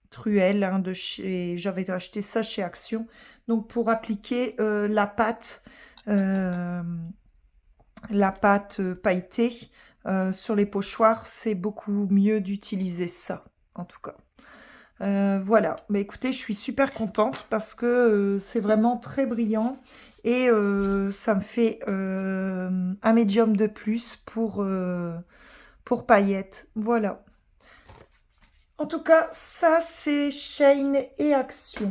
truelle hein, de chez... J'avais acheté ça chez Action. Donc, pour appliquer la pâte pailletée sur les pochoirs, c'est beaucoup mieux d'utiliser ça, en tout cas. Voilà, bah, écoutez, je suis super contente parce que c'est vraiment très brillant et ça me fait un médium de plus pour paillettes. Voilà. En tout cas, ça c'est Shane et Action.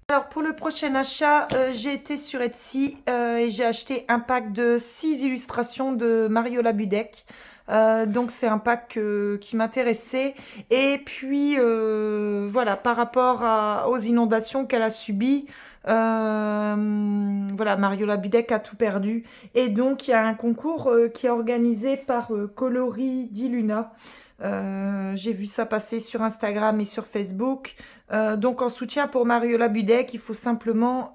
Alors pour le prochain achat, j'ai été sur Etsy et j'ai acheté un pack de 6 illustrations de Mariola Budek. Donc c'est un pack qui m'intéressait. Et puis voilà, par rapport aux inondations qu'elle a subies, voilà, Mariola Budek a tout perdu. Et donc il y a un concours qui est organisé par Coloris di Luna. J'ai vu ça passer sur Instagram et sur Facebook. Donc en soutien pour Mariola Budek, il faut simplement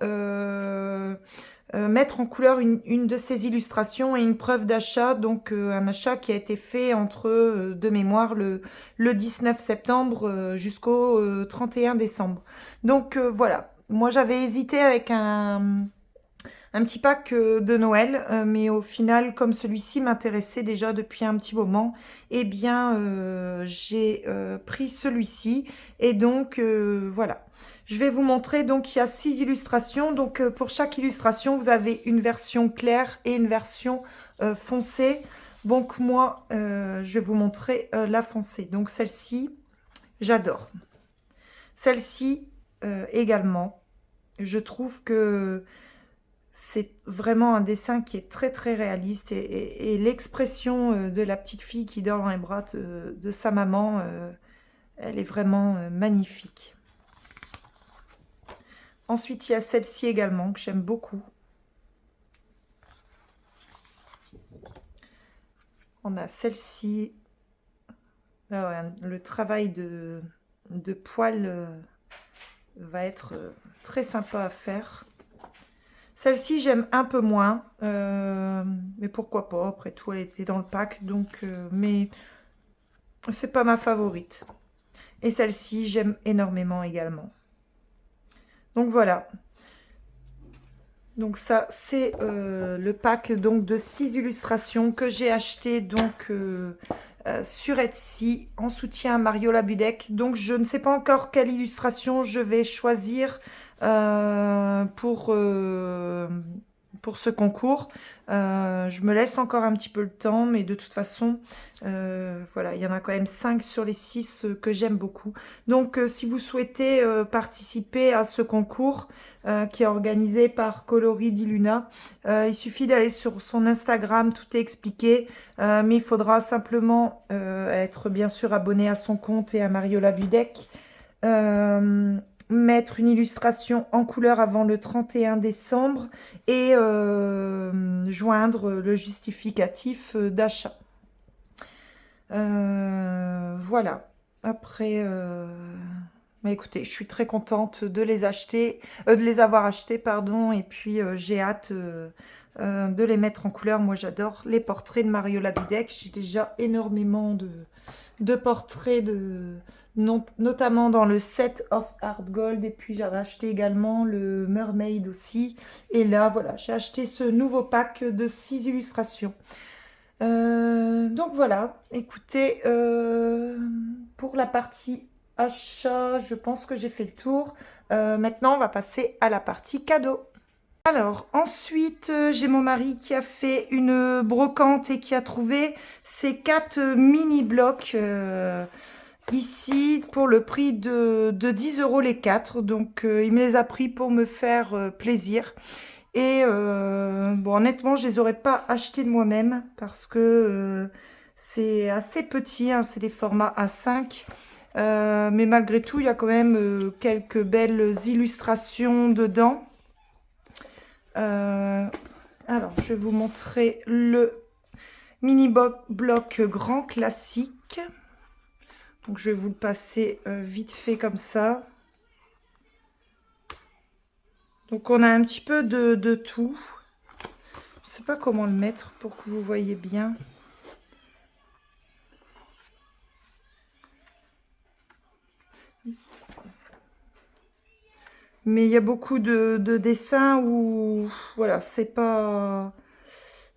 mettre en couleur une de ses illustrations et une preuve d'achat. Donc un achat qui a été fait entre, de mémoire, le 19 septembre jusqu'au 31 décembre. Donc voilà, moi j'avais hésité avec un petit pack de Noël, mais au final, comme celui-ci m'intéressait déjà depuis un petit moment, eh bien, j'ai pris celui-ci. Et donc, voilà. Je vais vous montrer, donc il y a 6 illustrations. Donc pour chaque illustration, vous avez une version claire et une version foncée. Donc moi, je vais vous montrer la foncée. Donc celle-ci, j'adore. Celle-ci également. Je trouve que c'est vraiment un dessin qui est très très réaliste. Et l'expression de la petite fille qui dort dans les bras de sa maman, elle est vraiment magnifique. Ensuite, il y a celle-ci également, que j'aime beaucoup. On a celle-ci. Ah ouais, le travail de poil va être très sympa à faire. Celle-ci, j'aime un peu moins. Mais pourquoi pas, après tout, elle était dans le pack. Donc, mais c'est pas ma favorite. Et celle-ci, j'aime énormément également. Donc voilà. Donc ça, c'est le pack donc de 6 illustrations que j'ai acheté donc sur Etsy en soutien à Mario Labudek. Donc je ne sais pas encore quelle illustration je vais choisir pour ce concours. Je me laisse encore un petit peu le temps, mais de toute façon, voilà, il y en a quand même 5 sur les 6 que j'aime beaucoup. Donc, si vous souhaitez participer à ce concours qui est organisé par Coloris di Luna, il suffit d'aller sur son Instagram, tout est expliqué, mais il faudra simplement être bien sûr abonné à son compte et à Mario Labudek. Mettre une illustration en couleur avant le 31 décembre et joindre le justificatif d'achat. Voilà. Après, bah écoutez, je suis très contente de les acheter, de les avoir achetés, pardon, et puis j'ai hâte de les mettre en couleur. Moi, j'adore les portraits de Mario Labudek. J'ai déjà énormément de portraits notamment dans le set of Art Gold, et puis j'avais acheté également le Mermaid aussi, et là voilà, j'ai acheté ce nouveau pack de 6 illustrations. Donc voilà, écoutez, pour la partie achat, je pense que j'ai fait le tour. Maintenant, on va passer à la partie cadeau. Alors, ensuite, j'ai mon mari qui a fait une brocante et qui a trouvé ces 4 mini-blocs ici pour le prix de 10 € les 4. Donc, il me les a pris pour me faire plaisir. Et bon, honnêtement, je les aurais pas achetés de moi-même parce que c'est assez petit, hein, c'est des formats A5. Mais malgré tout, il y a quand même quelques belles illustrations dedans. Alors, je vais vous montrer le mini bloc grand classique. Donc, je vais vous le passer vite fait comme ça. Donc, on a un petit peu de tout. Je ne sais pas comment le mettre pour que vous voyez bien. Mais il y a beaucoup de dessins où, voilà, c'est pas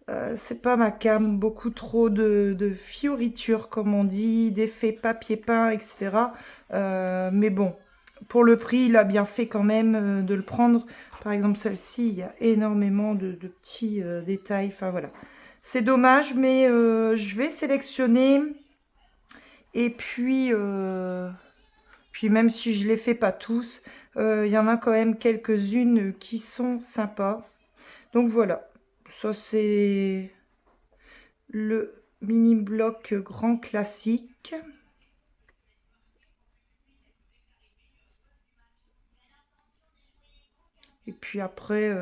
ma cam. Beaucoup trop de fioritures, comme on dit, d'effets papier peint, etc. Mais bon, pour le prix, il a bien fait quand même de le prendre. Par exemple, celle-ci, il y a énormément de petits détails. Enfin, voilà. C'est dommage, mais je vais sélectionner. Et puis même si je ne les fais pas tous, il y en a quand même quelques-unes qui sont sympas. Donc voilà, ça c'est le mini bloc grand classique. Et puis après,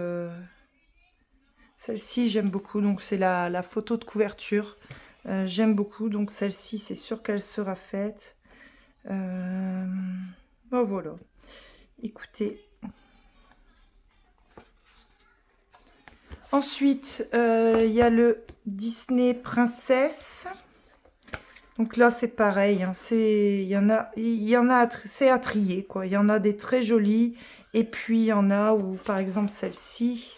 celle-ci j'aime beaucoup, donc c'est la photo de couverture. J'aime beaucoup, donc celle-ci c'est sûr qu'elle sera faite. Ben voilà, écoutez. Ensuite, il y a le Disney Princesse. Donc là, c'est pareil. Hein, il y en a, c'est à trier, quoi. Il y en a des très jolis. Et puis, il y en a où, par exemple, celle-ci,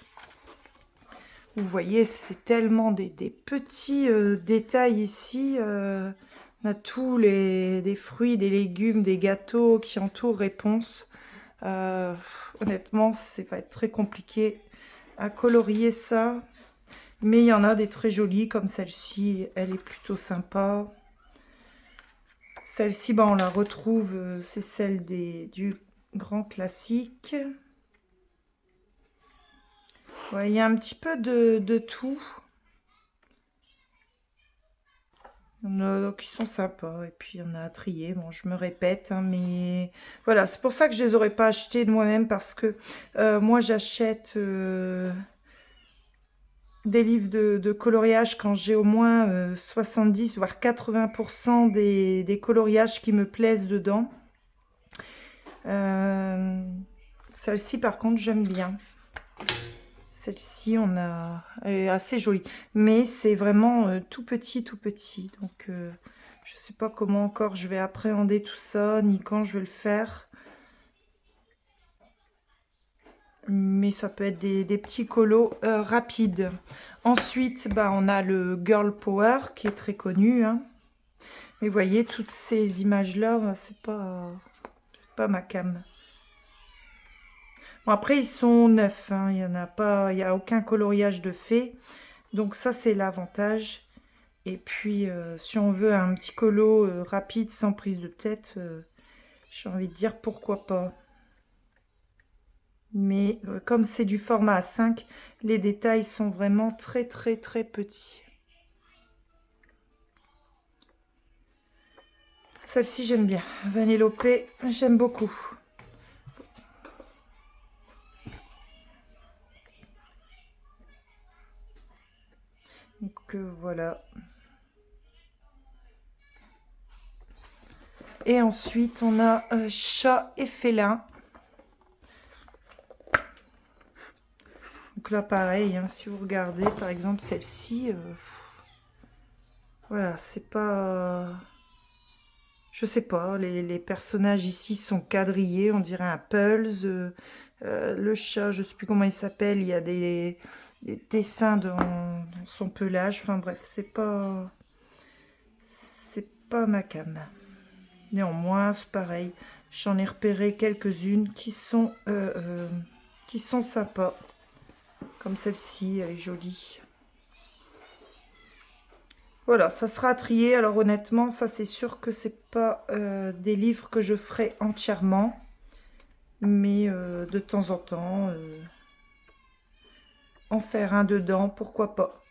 vous voyez, c'est tellement des petits détails ici. On a tous des fruits, des légumes, des gâteaux qui entourent Réponse. Honnêtement, ça va être très compliqué à colorier ça. Mais il y en a des très jolies, comme celle-ci. Elle est plutôt sympa. Celle-ci, bah, on la retrouve, c'est celle du grand classique. Ouais, il y a un petit peu de tout. Il y en a qui sont sympas, et puis il y en a à trier. Bon, je me répète, hein, mais voilà, c'est pour ça que je les aurais pas achetés de moi-même, parce que moi, j'achète des livres de coloriage quand j'ai au moins 70 voire 80% des coloriages qui me plaisent dedans. Celle-ci, par contre, j'aime bien. Celle-ci, elle est assez jolie. Mais c'est vraiment tout petit, tout petit. Donc, je sais pas comment encore je vais appréhender tout ça, ni quand je vais le faire. Mais ça peut être des petits colos rapides. Ensuite, bah, on a le Girl Power qui est très connu. Hein. Mais vous voyez, toutes ces images-là, bah, c'est pas ma cam. Bon, après, ils sont neufs. Hein. Il y en a pas, il n'y a aucun coloriage de fait. Donc ça, c'est l'avantage. Et puis, si on veut un petit colo rapide, sans prise de tête, j'ai envie de dire pourquoi pas. Mais comme c'est du format A5, les détails sont vraiment très très très petits. Celle-ci, j'aime bien. Vanellope, j'aime beaucoup. Donc voilà. Et ensuite, on a chat et félin. Donc là, pareil, hein, si vous regardez, par exemple, celle-ci, voilà, c'est pas... je sais pas, les personnages ici sont quadrillés, on dirait un Pulse. Le chat, je sais plus comment il s'appelle, il y a des dessins dans son pelage. Enfin bref, c'est pas ma cam. Néanmoins, c'est pareil. J'en ai repéré quelques-unes qui sont sympas. Comme celle-ci, elle est jolie. Voilà, ça sera à trier. Alors honnêtement, ça c'est sûr que c'est pas des livres que je ferai entièrement. Mais de temps en temps, en faire un dedans, pourquoi pas.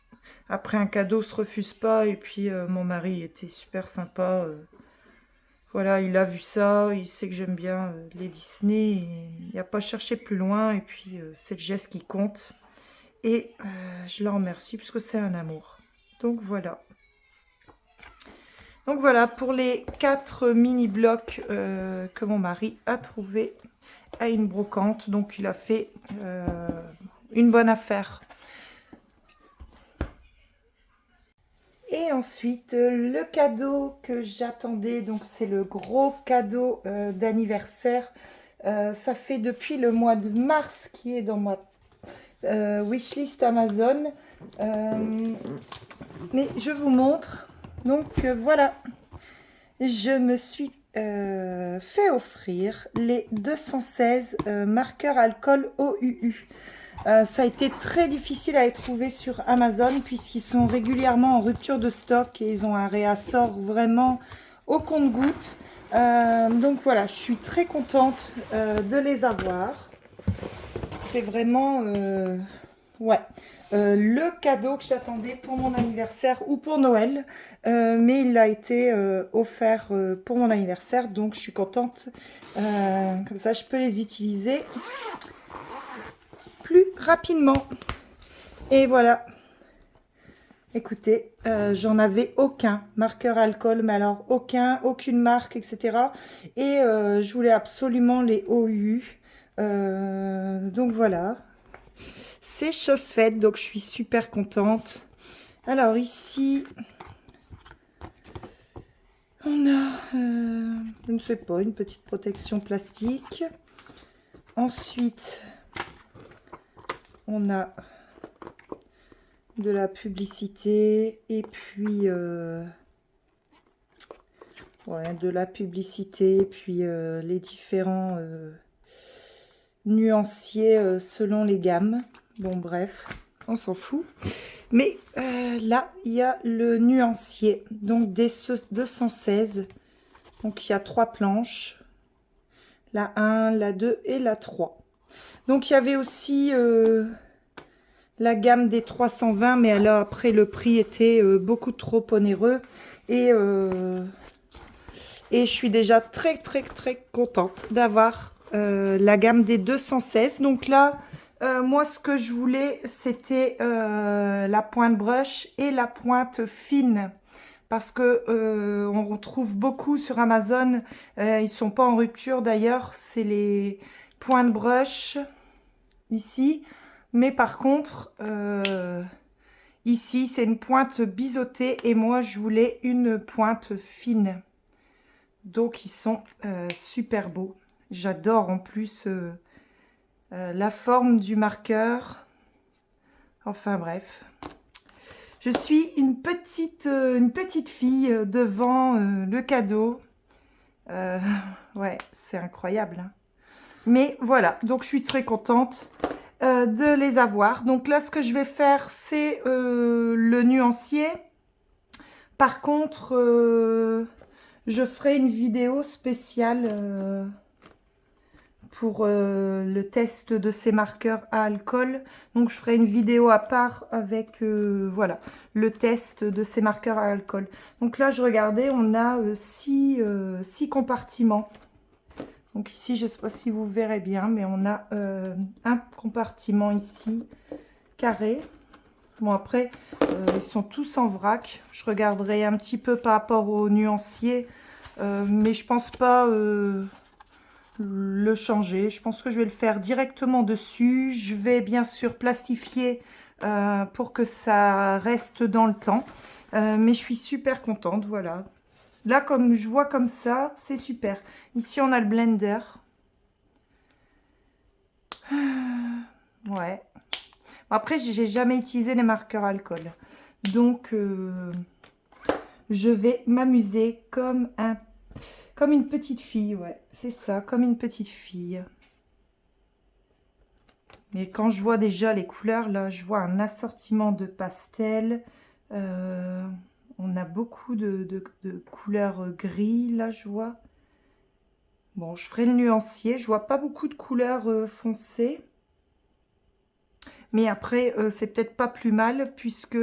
Après, un cadeau se refuse pas. Et puis, mon mari était super sympa. Voilà, il a vu ça. Il sait que j'aime bien les Disney. Et il n'a pas cherché plus loin. Et puis, c'est le geste qui compte. Et je la remercie puisque c'est un amour. Donc, voilà. Donc, voilà pour les 4 mini-blocs que mon mari a trouvé à une brocante. Donc, il a fait une bonne affaire. Et ensuite, le cadeau que j'attendais, donc c'est le gros cadeau d'anniversaire. Ça fait depuis le mois de mars qui est dans ma wishlist Amazon. Mais je vous montre. Donc voilà, je me suis fait offrir les 216 marqueurs alcool OUU. Ça a été très difficile à les trouver sur Amazon puisqu'ils sont régulièrement en rupture de stock et ils ont un réassort vraiment au compte-gouttes. Donc voilà, je suis très contente de les avoir. C'est vraiment ouais, le cadeau que j'attendais pour mon anniversaire ou pour Noël. Mais il a été offert pour mon anniversaire, donc je suis contente. Comme ça, je peux les utiliser plus rapidement. Et voilà. Écoutez, j'en avais aucun marqueur alcool, mais alors aucune marque, etc. Et je voulais absolument les OU. Donc voilà. C'est chose faite, donc je suis super contente. Alors ici, on a, je ne sais pas, une petite protection plastique. Ensuite, on a de la publicité et puis ouais, de la publicité et puis les différents nuancier selon les gammes. Bon, bref, on s'en fout. Mais là, il y a le nuancier, donc des 216. Donc, il y a 3 planches. La 1, la 2 et la 3. Donc, il y avait aussi la gamme des 320, mais alors après, le prix était beaucoup trop onéreux. Et je suis déjà très contente d'avoir la gamme des 216. Donc là, moi, ce que je voulais, c'était la pointe brush et la pointe fine. Parce que on retrouve beaucoup sur Amazon. Ils sont pas en rupture d'ailleurs. C'est les pointes brush ici. Mais par contre, ici, c'est une pointe biseautée. Et moi, je voulais une pointe fine. Donc, ils sont super beaux. J'adore en plus la forme du marqueur. Enfin, bref. Je suis une petite fille devant le cadeau. Ouais, c'est incroyable. Hein. Mais voilà, donc je suis très contente de les avoir. Donc là, ce que je vais faire, c'est le nuancier. Par contre, je ferai une vidéo spéciale pour le test de ces marqueurs à alcool. Donc, je ferai une vidéo à part avec voilà, le test de ces marqueurs à alcool. Donc là, je regardais, on a 6 compartiments. Donc ici, je ne sais pas si vous verrez bien, mais on a un compartiment ici, carré. Bon, après, ils sont tous en vrac. Je regarderai un petit peu par rapport au nuancier, mais je pense pas le changer. Je pense que je vais le faire directement dessus. Je vais bien sûr plastifier pour que ça reste dans le temps. Mais je suis super contente, voilà. Là, comme je vois comme ça, c'est super. Ici, on a le blender. Ouais. Après, j'ai jamais utilisé les marqueurs alcool. Donc, je vais m'amuser comme une petite fille. Ouais, c'est ça, comme une petite fille. Mais quand je vois déjà les couleurs, là, je vois un assortiment de pastels. On a beaucoup de couleurs gris, là, je vois. Bon, je ferai le nuancier. Je vois pas beaucoup de couleurs foncées. Mais après, c'est peut-être pas plus mal, puisque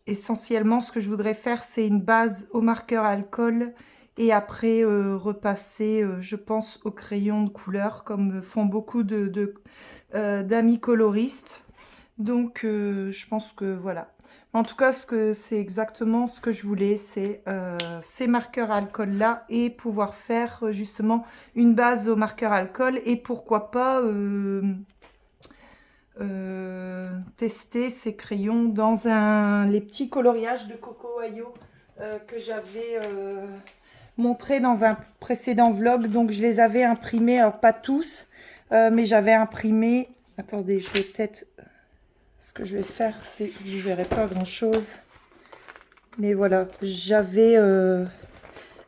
essentiellement, ce que je voudrais faire, c'est une base au marqueur alcool. Et après, repasser, je pense, au crayon de couleur, comme font beaucoup d'amis coloristes. Donc, je pense que voilà. En tout cas, c'est exactement ce que je voulais, c'est ces marqueurs alcool là et pouvoir faire justement une base au marqueur alcool et pourquoi pas tester ces crayons dans les petits coloriages de Coco Ayo que j'avais montré dans un précédent vlog. Donc, je les avais imprimés, alors pas tous, mais j'avais imprimé. Attendez, je vais peut-être. Ce que je vais faire, c'est, je ne verrai pas grand-chose. Mais voilà, j'avais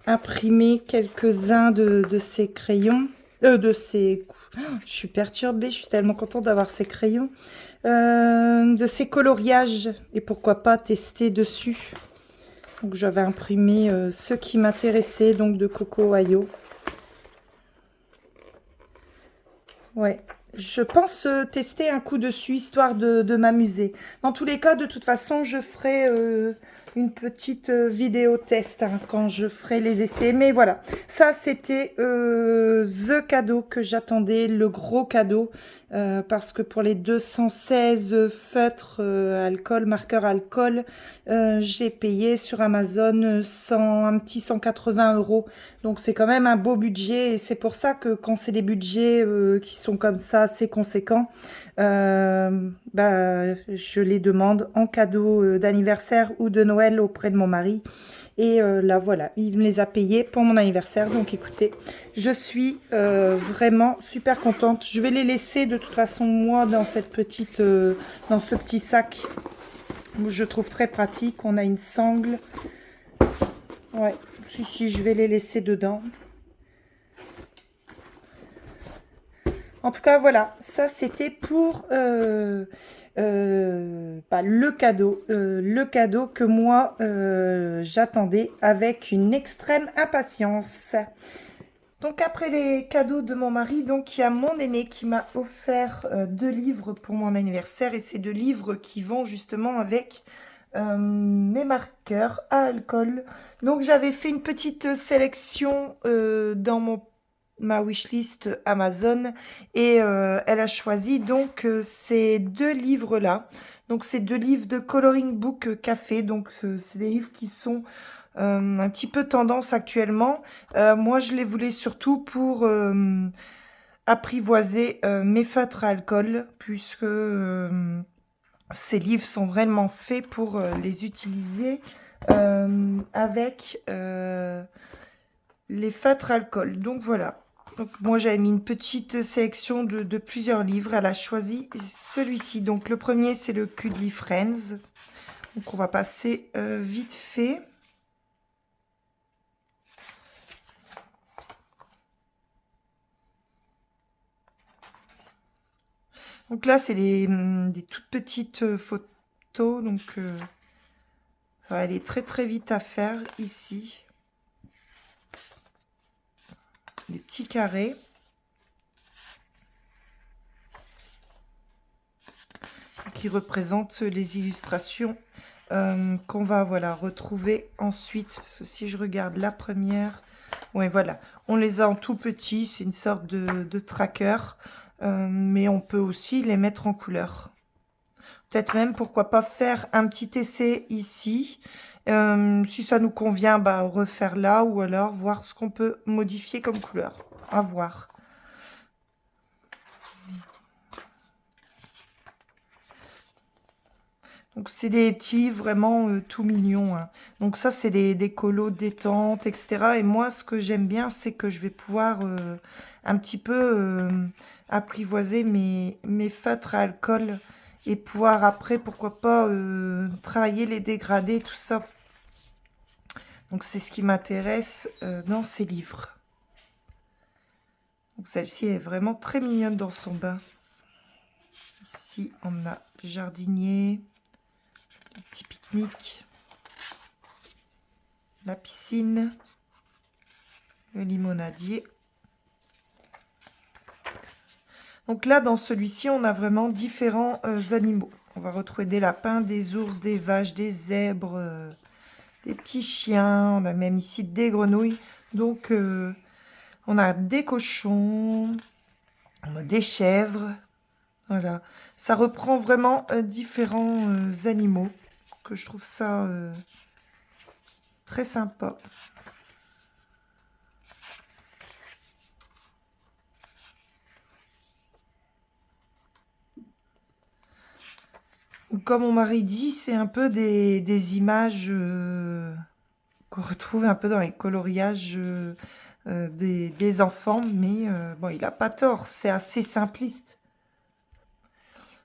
imprimé quelques-uns de ces crayons. Je suis perturbée, je suis tellement contente d'avoir ces crayons. De ces coloriages. Et pourquoi pas tester dessus. Donc j'avais imprimé ceux qui m'intéressaient, donc de Coco Ayo. Ouais. Je pense tester un coup dessus, histoire de m'amuser. Dans tous les cas, de toute façon, je ferai une petite vidéo test hein, quand je ferai les essais. Mais voilà, ça, c'était the cadeau que j'attendais, le gros cadeau. Parce que pour les 216 feutres alcool, marqueur alcool, j'ai payé sur Amazon un petit 180 €. Donc, c'est quand même un beau budget. Et c'est pour ça que quand c'est des budgets qui sont comme ça, assez conséquents, je les demande en cadeau d'anniversaire ou de Noël auprès de mon mari. Et là, voilà, il me les a payés pour mon anniversaire. Donc, écoutez, je suis vraiment super contente. Je vais les laisser de toute façon, moi, dans cette petite, dans ce petit sac. Je trouve très pratique. On a une sangle. Ouais, si, je vais les laisser dedans. En tout cas, voilà, ça c'était pour bah, le cadeau que moi j'attendais avec une extrême impatience. Donc après les cadeaux de mon mari, donc il y a mon aîné qui m'a offert 2 livres pour mon anniversaire et ces 2 livres qui vont justement avec mes marqueurs à alcool. Donc j'avais fait une petite sélection dans ma wishlist Amazon et elle a choisi donc ces 2 livres-là. Donc ces 2 livres de coloring book café. Donc c'est des livres qui sont un petit peu tendance actuellement. Moi, je les voulais surtout pour apprivoiser mes feutres à alcool, puisque ces livres sont vraiment faits pour les utiliser avec les feutres à alcool. Donc voilà. Donc moi, j'avais mis une petite sélection de plusieurs livres. Elle a choisi celui-ci. Donc le premier, c'est le Cuddly Friends. Donc on va passer vite fait. Donc là, c'est des toutes petites photos. Donc, ça va aller très très vite à faire ici. Des petits carrés. Qui représentent les illustrations qu'on va voilà, retrouver ensuite. Parce que si je regarde la première, ouais, voilà, on les a en tout petit. C'est une sorte de tracker. Mais on peut aussi les mettre en couleur. Peut-être même, pourquoi pas faire un petit essai ici. Si ça nous convient, bah, refaire là ou alors voir ce qu'on peut modifier comme couleur. À voir. Donc, c'est des petits vraiment tout mignons. Hein. Donc, ça, c'est des colos détente, etc. Et moi, ce que j'aime bien, c'est que je vais pouvoir un petit peu apprivoiser mes feutres à alcool et pouvoir après, pourquoi pas, travailler les dégradés, tout ça. Donc, c'est ce qui m'intéresse dans ces livres. Donc, celle-ci est vraiment très mignonne dans son bain. Ici, on a le jardinier, le petit pique-nique, la piscine, le limonadier. Donc là, dans celui-ci, on a vraiment différents animaux. On va retrouver des lapins, des ours, des vaches, des zèbres, des petits chiens. On a même ici des grenouilles. Donc, on a des cochons, on a des chèvres. Voilà. Ça reprend vraiment différents animaux. Que je trouve ça très sympa. Comme mon mari dit, c'est un peu des images qu'on retrouve un peu dans les coloriages des enfants, mais bon, il n'a pas tort, c'est assez simpliste.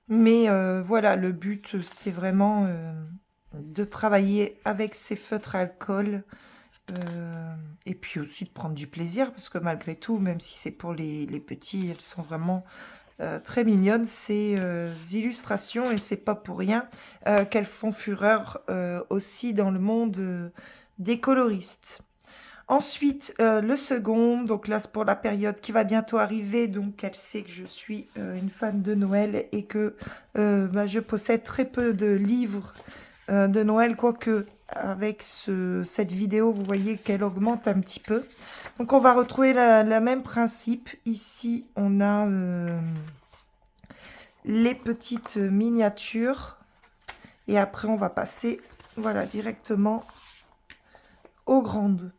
Mais voilà, le but, c'est vraiment de travailler avec ces feutres à alcool et puis aussi de prendre du plaisir, parce que malgré tout, même si c'est pour les petits, elles sont vraiment très mignonnes ces illustrations et c'est pas pour rien qu'elles font fureur aussi dans le monde des coloristes. Ensuite, le second, donc là c'est pour la période qui va bientôt arriver, donc elle sait que je suis une fan de Noël et que bah, je possède très peu de livres de Noël, quoique avec cette vidéo, vous voyez qu'elle augmente un petit peu. Donc on va retrouver le même principe. Ici, on a les petites miniatures. Et après, on va passer voilà, directement aux grandes.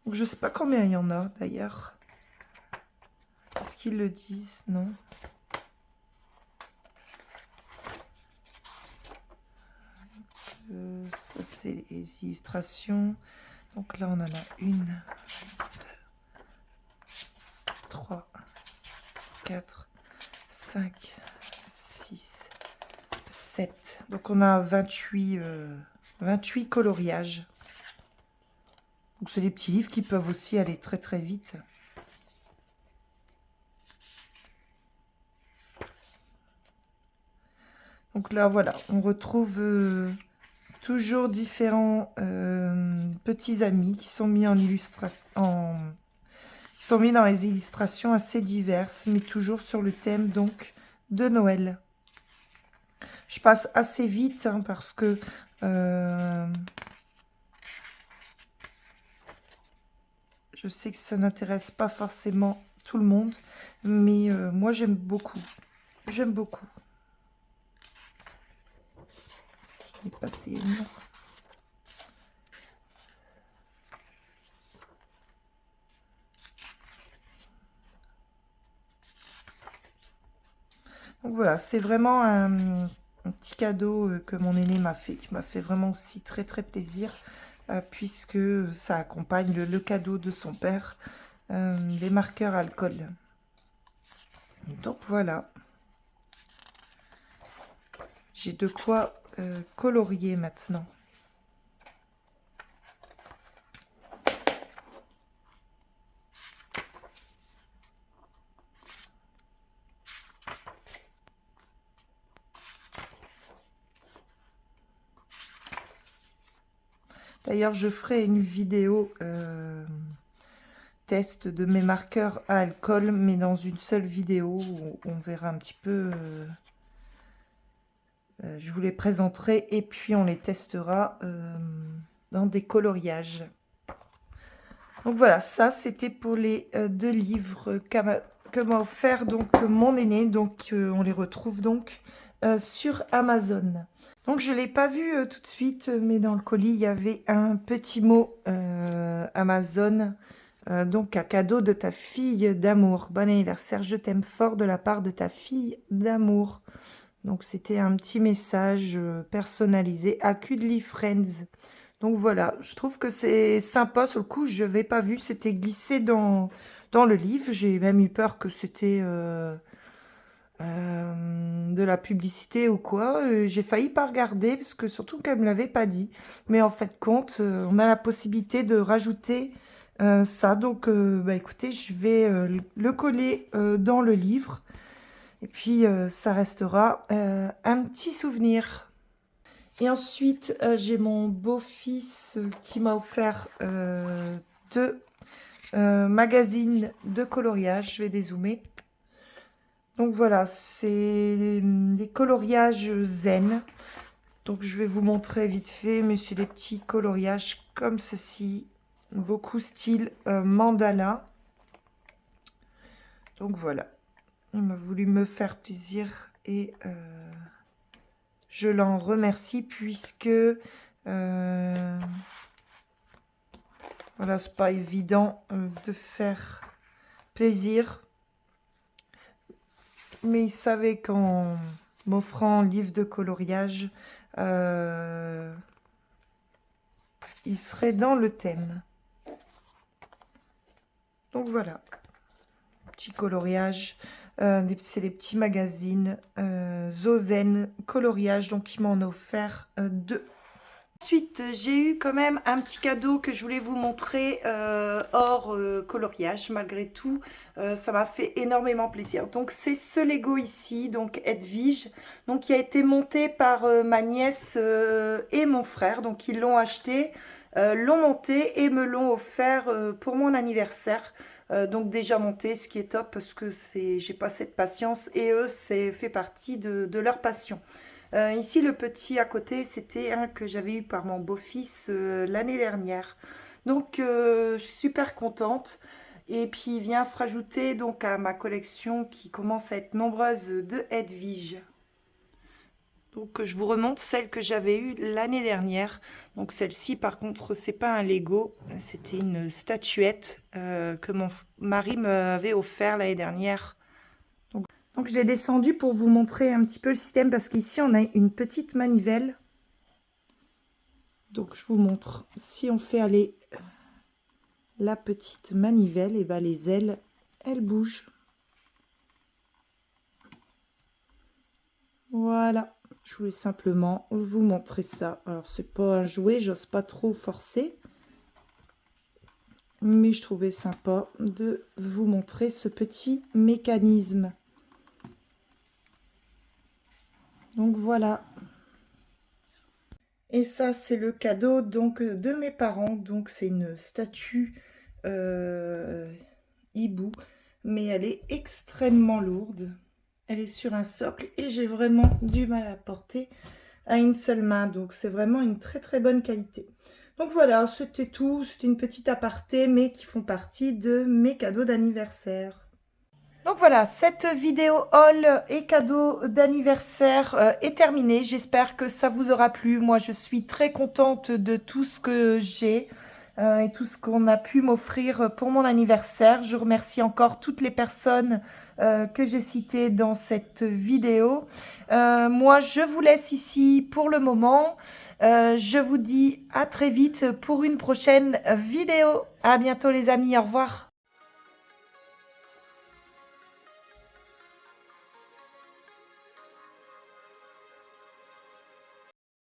Donc, je ne sais pas combien il y en a d'ailleurs. Est-ce qu'ils le disent? Non. Ça, c'est les illustrations. Donc là, on en a 1, 2, 3, 4, 5, 6, 7. Donc on a 28 coloriages. Donc c'est des petits livres qui peuvent aussi aller très très vite. Donc là voilà, on retrouve toujours différents petits amis qui sont mis en illustration, qui sont mis dans les illustrations assez diverses, mais toujours sur le thème donc de Noël. Je passe assez vite hein, parce que je sais que ça n'intéresse pas forcément tout le monde, mais moi j'aime beaucoup. J'aime beaucoup. Je vais passer une. Donc voilà, c'est vraiment un petit cadeau que mon aîné m'a fait, qui m'a fait vraiment aussi très très plaisir, puisque ça accompagne le cadeau de son père, des marqueurs alcool. Donc voilà, j'ai de quoi colorier maintenant. D'ailleurs, je ferai une vidéo test de mes marqueurs à alcool, mais dans une seule vidéo où on verra un petit peu. Je vous les présenterai et puis on les testera dans des coloriages. Donc voilà, ça c'était pour les deux livres que m'a offert donc mon aîné. Donc on les retrouve donc sur Amazon. Donc je ne l'ai pas vu tout de suite, mais dans le colis, il y avait un petit mot Amazon. Donc un cadeau de ta fille d'amour. Bon anniversaire, je t'aime fort de la part de ta fille d'amour. Donc c'était un petit message personnalisé à Cuddly Friends. Donc voilà, je trouve que c'est sympa. Sur le coup, je n'avais pas vu, c'était glissé dans le livre. J'ai même eu peur que c'était de la publicité ou quoi. J'ai failli pas regarder parce que surtout qu'elle me l'avait pas dit. Mais en fait, compte, on a la possibilité de rajouter ça. Donc, bah, écoutez, je vais le coller dans le livre. Et puis, ça restera un petit souvenir. Et ensuite, j'ai mon beau-fils qui m'a offert deux magazines de coloriage. Je vais dézoomer. Donc voilà, c'est des coloriages zen. Donc je vais vous montrer vite fait, mais c'est des petits coloriages comme ceci. Beaucoup style mandala. Donc voilà, il m'a voulu me faire plaisir et je l'en remercie puisque voilà, c'est pas évident de faire plaisir. Mais il savait qu'en m'offrant un livre de coloriage, il serait dans le thème. Donc voilà, petit coloriage. C'est les petits magazines Zozen coloriage. Donc il m'en a offert deux. Ensuite, j'ai eu quand même un petit cadeau que je voulais vous montrer hors coloriage. Malgré tout, ça m'a fait énormément plaisir. Donc, c'est ce Lego ici, donc Edwige, donc qui a été monté par ma nièce et mon frère. Donc, ils l'ont acheté, l'ont monté et me l'ont offert pour mon anniversaire. Donc déjà monté, ce qui est top parce que j'ai pas cette patience et eux, c'est fait partie de leur passion. Ici, le petit à côté, c'était un que j'avais eu par mon beau-fils l'année dernière. Donc, je suis super contente. Et puis, il vient se rajouter donc à ma collection qui commence à être nombreuse de Edwige. Donc, je vous remonte celle que j'avais eue l'année dernière. Donc, celle-ci, par contre, c'est pas un Lego. C'était une statuette que mon mari m'avait offert l'année dernière. Donc je l'ai descendu pour vous montrer un petit peu le système parce qu'ici on a une petite manivelle. Donc je vous montre. Si on fait aller la petite manivelle, et ben les ailes, elles bougent. Voilà. Je voulais simplement vous montrer ça. Alors c'est pas un jouet, j'ose pas trop forcer. Mais je trouvais sympa de vous montrer ce petit mécanisme. Donc voilà. Et ça, c'est le cadeau donc de mes parents. Donc c'est une statue hibou, mais elle est extrêmement lourde. Elle est sur un socle et j'ai vraiment du mal à porter à une seule main. Donc c'est vraiment une très très bonne qualité. Donc voilà, c'était tout. C'était une petite aparté, mais qui font partie de mes cadeaux d'anniversaire. Donc voilà, cette vidéo haul et cadeau d'anniversaire est terminée. J'espère que ça vous aura plu. Moi, je suis très contente de tout ce que j'ai et tout ce qu'on a pu m'offrir pour mon anniversaire. Je remercie encore toutes les personnes que j'ai citées dans cette vidéo. Moi, je vous laisse ici pour le moment. Je vous dis à très vite pour une prochaine vidéo. À bientôt les amis, au revoir.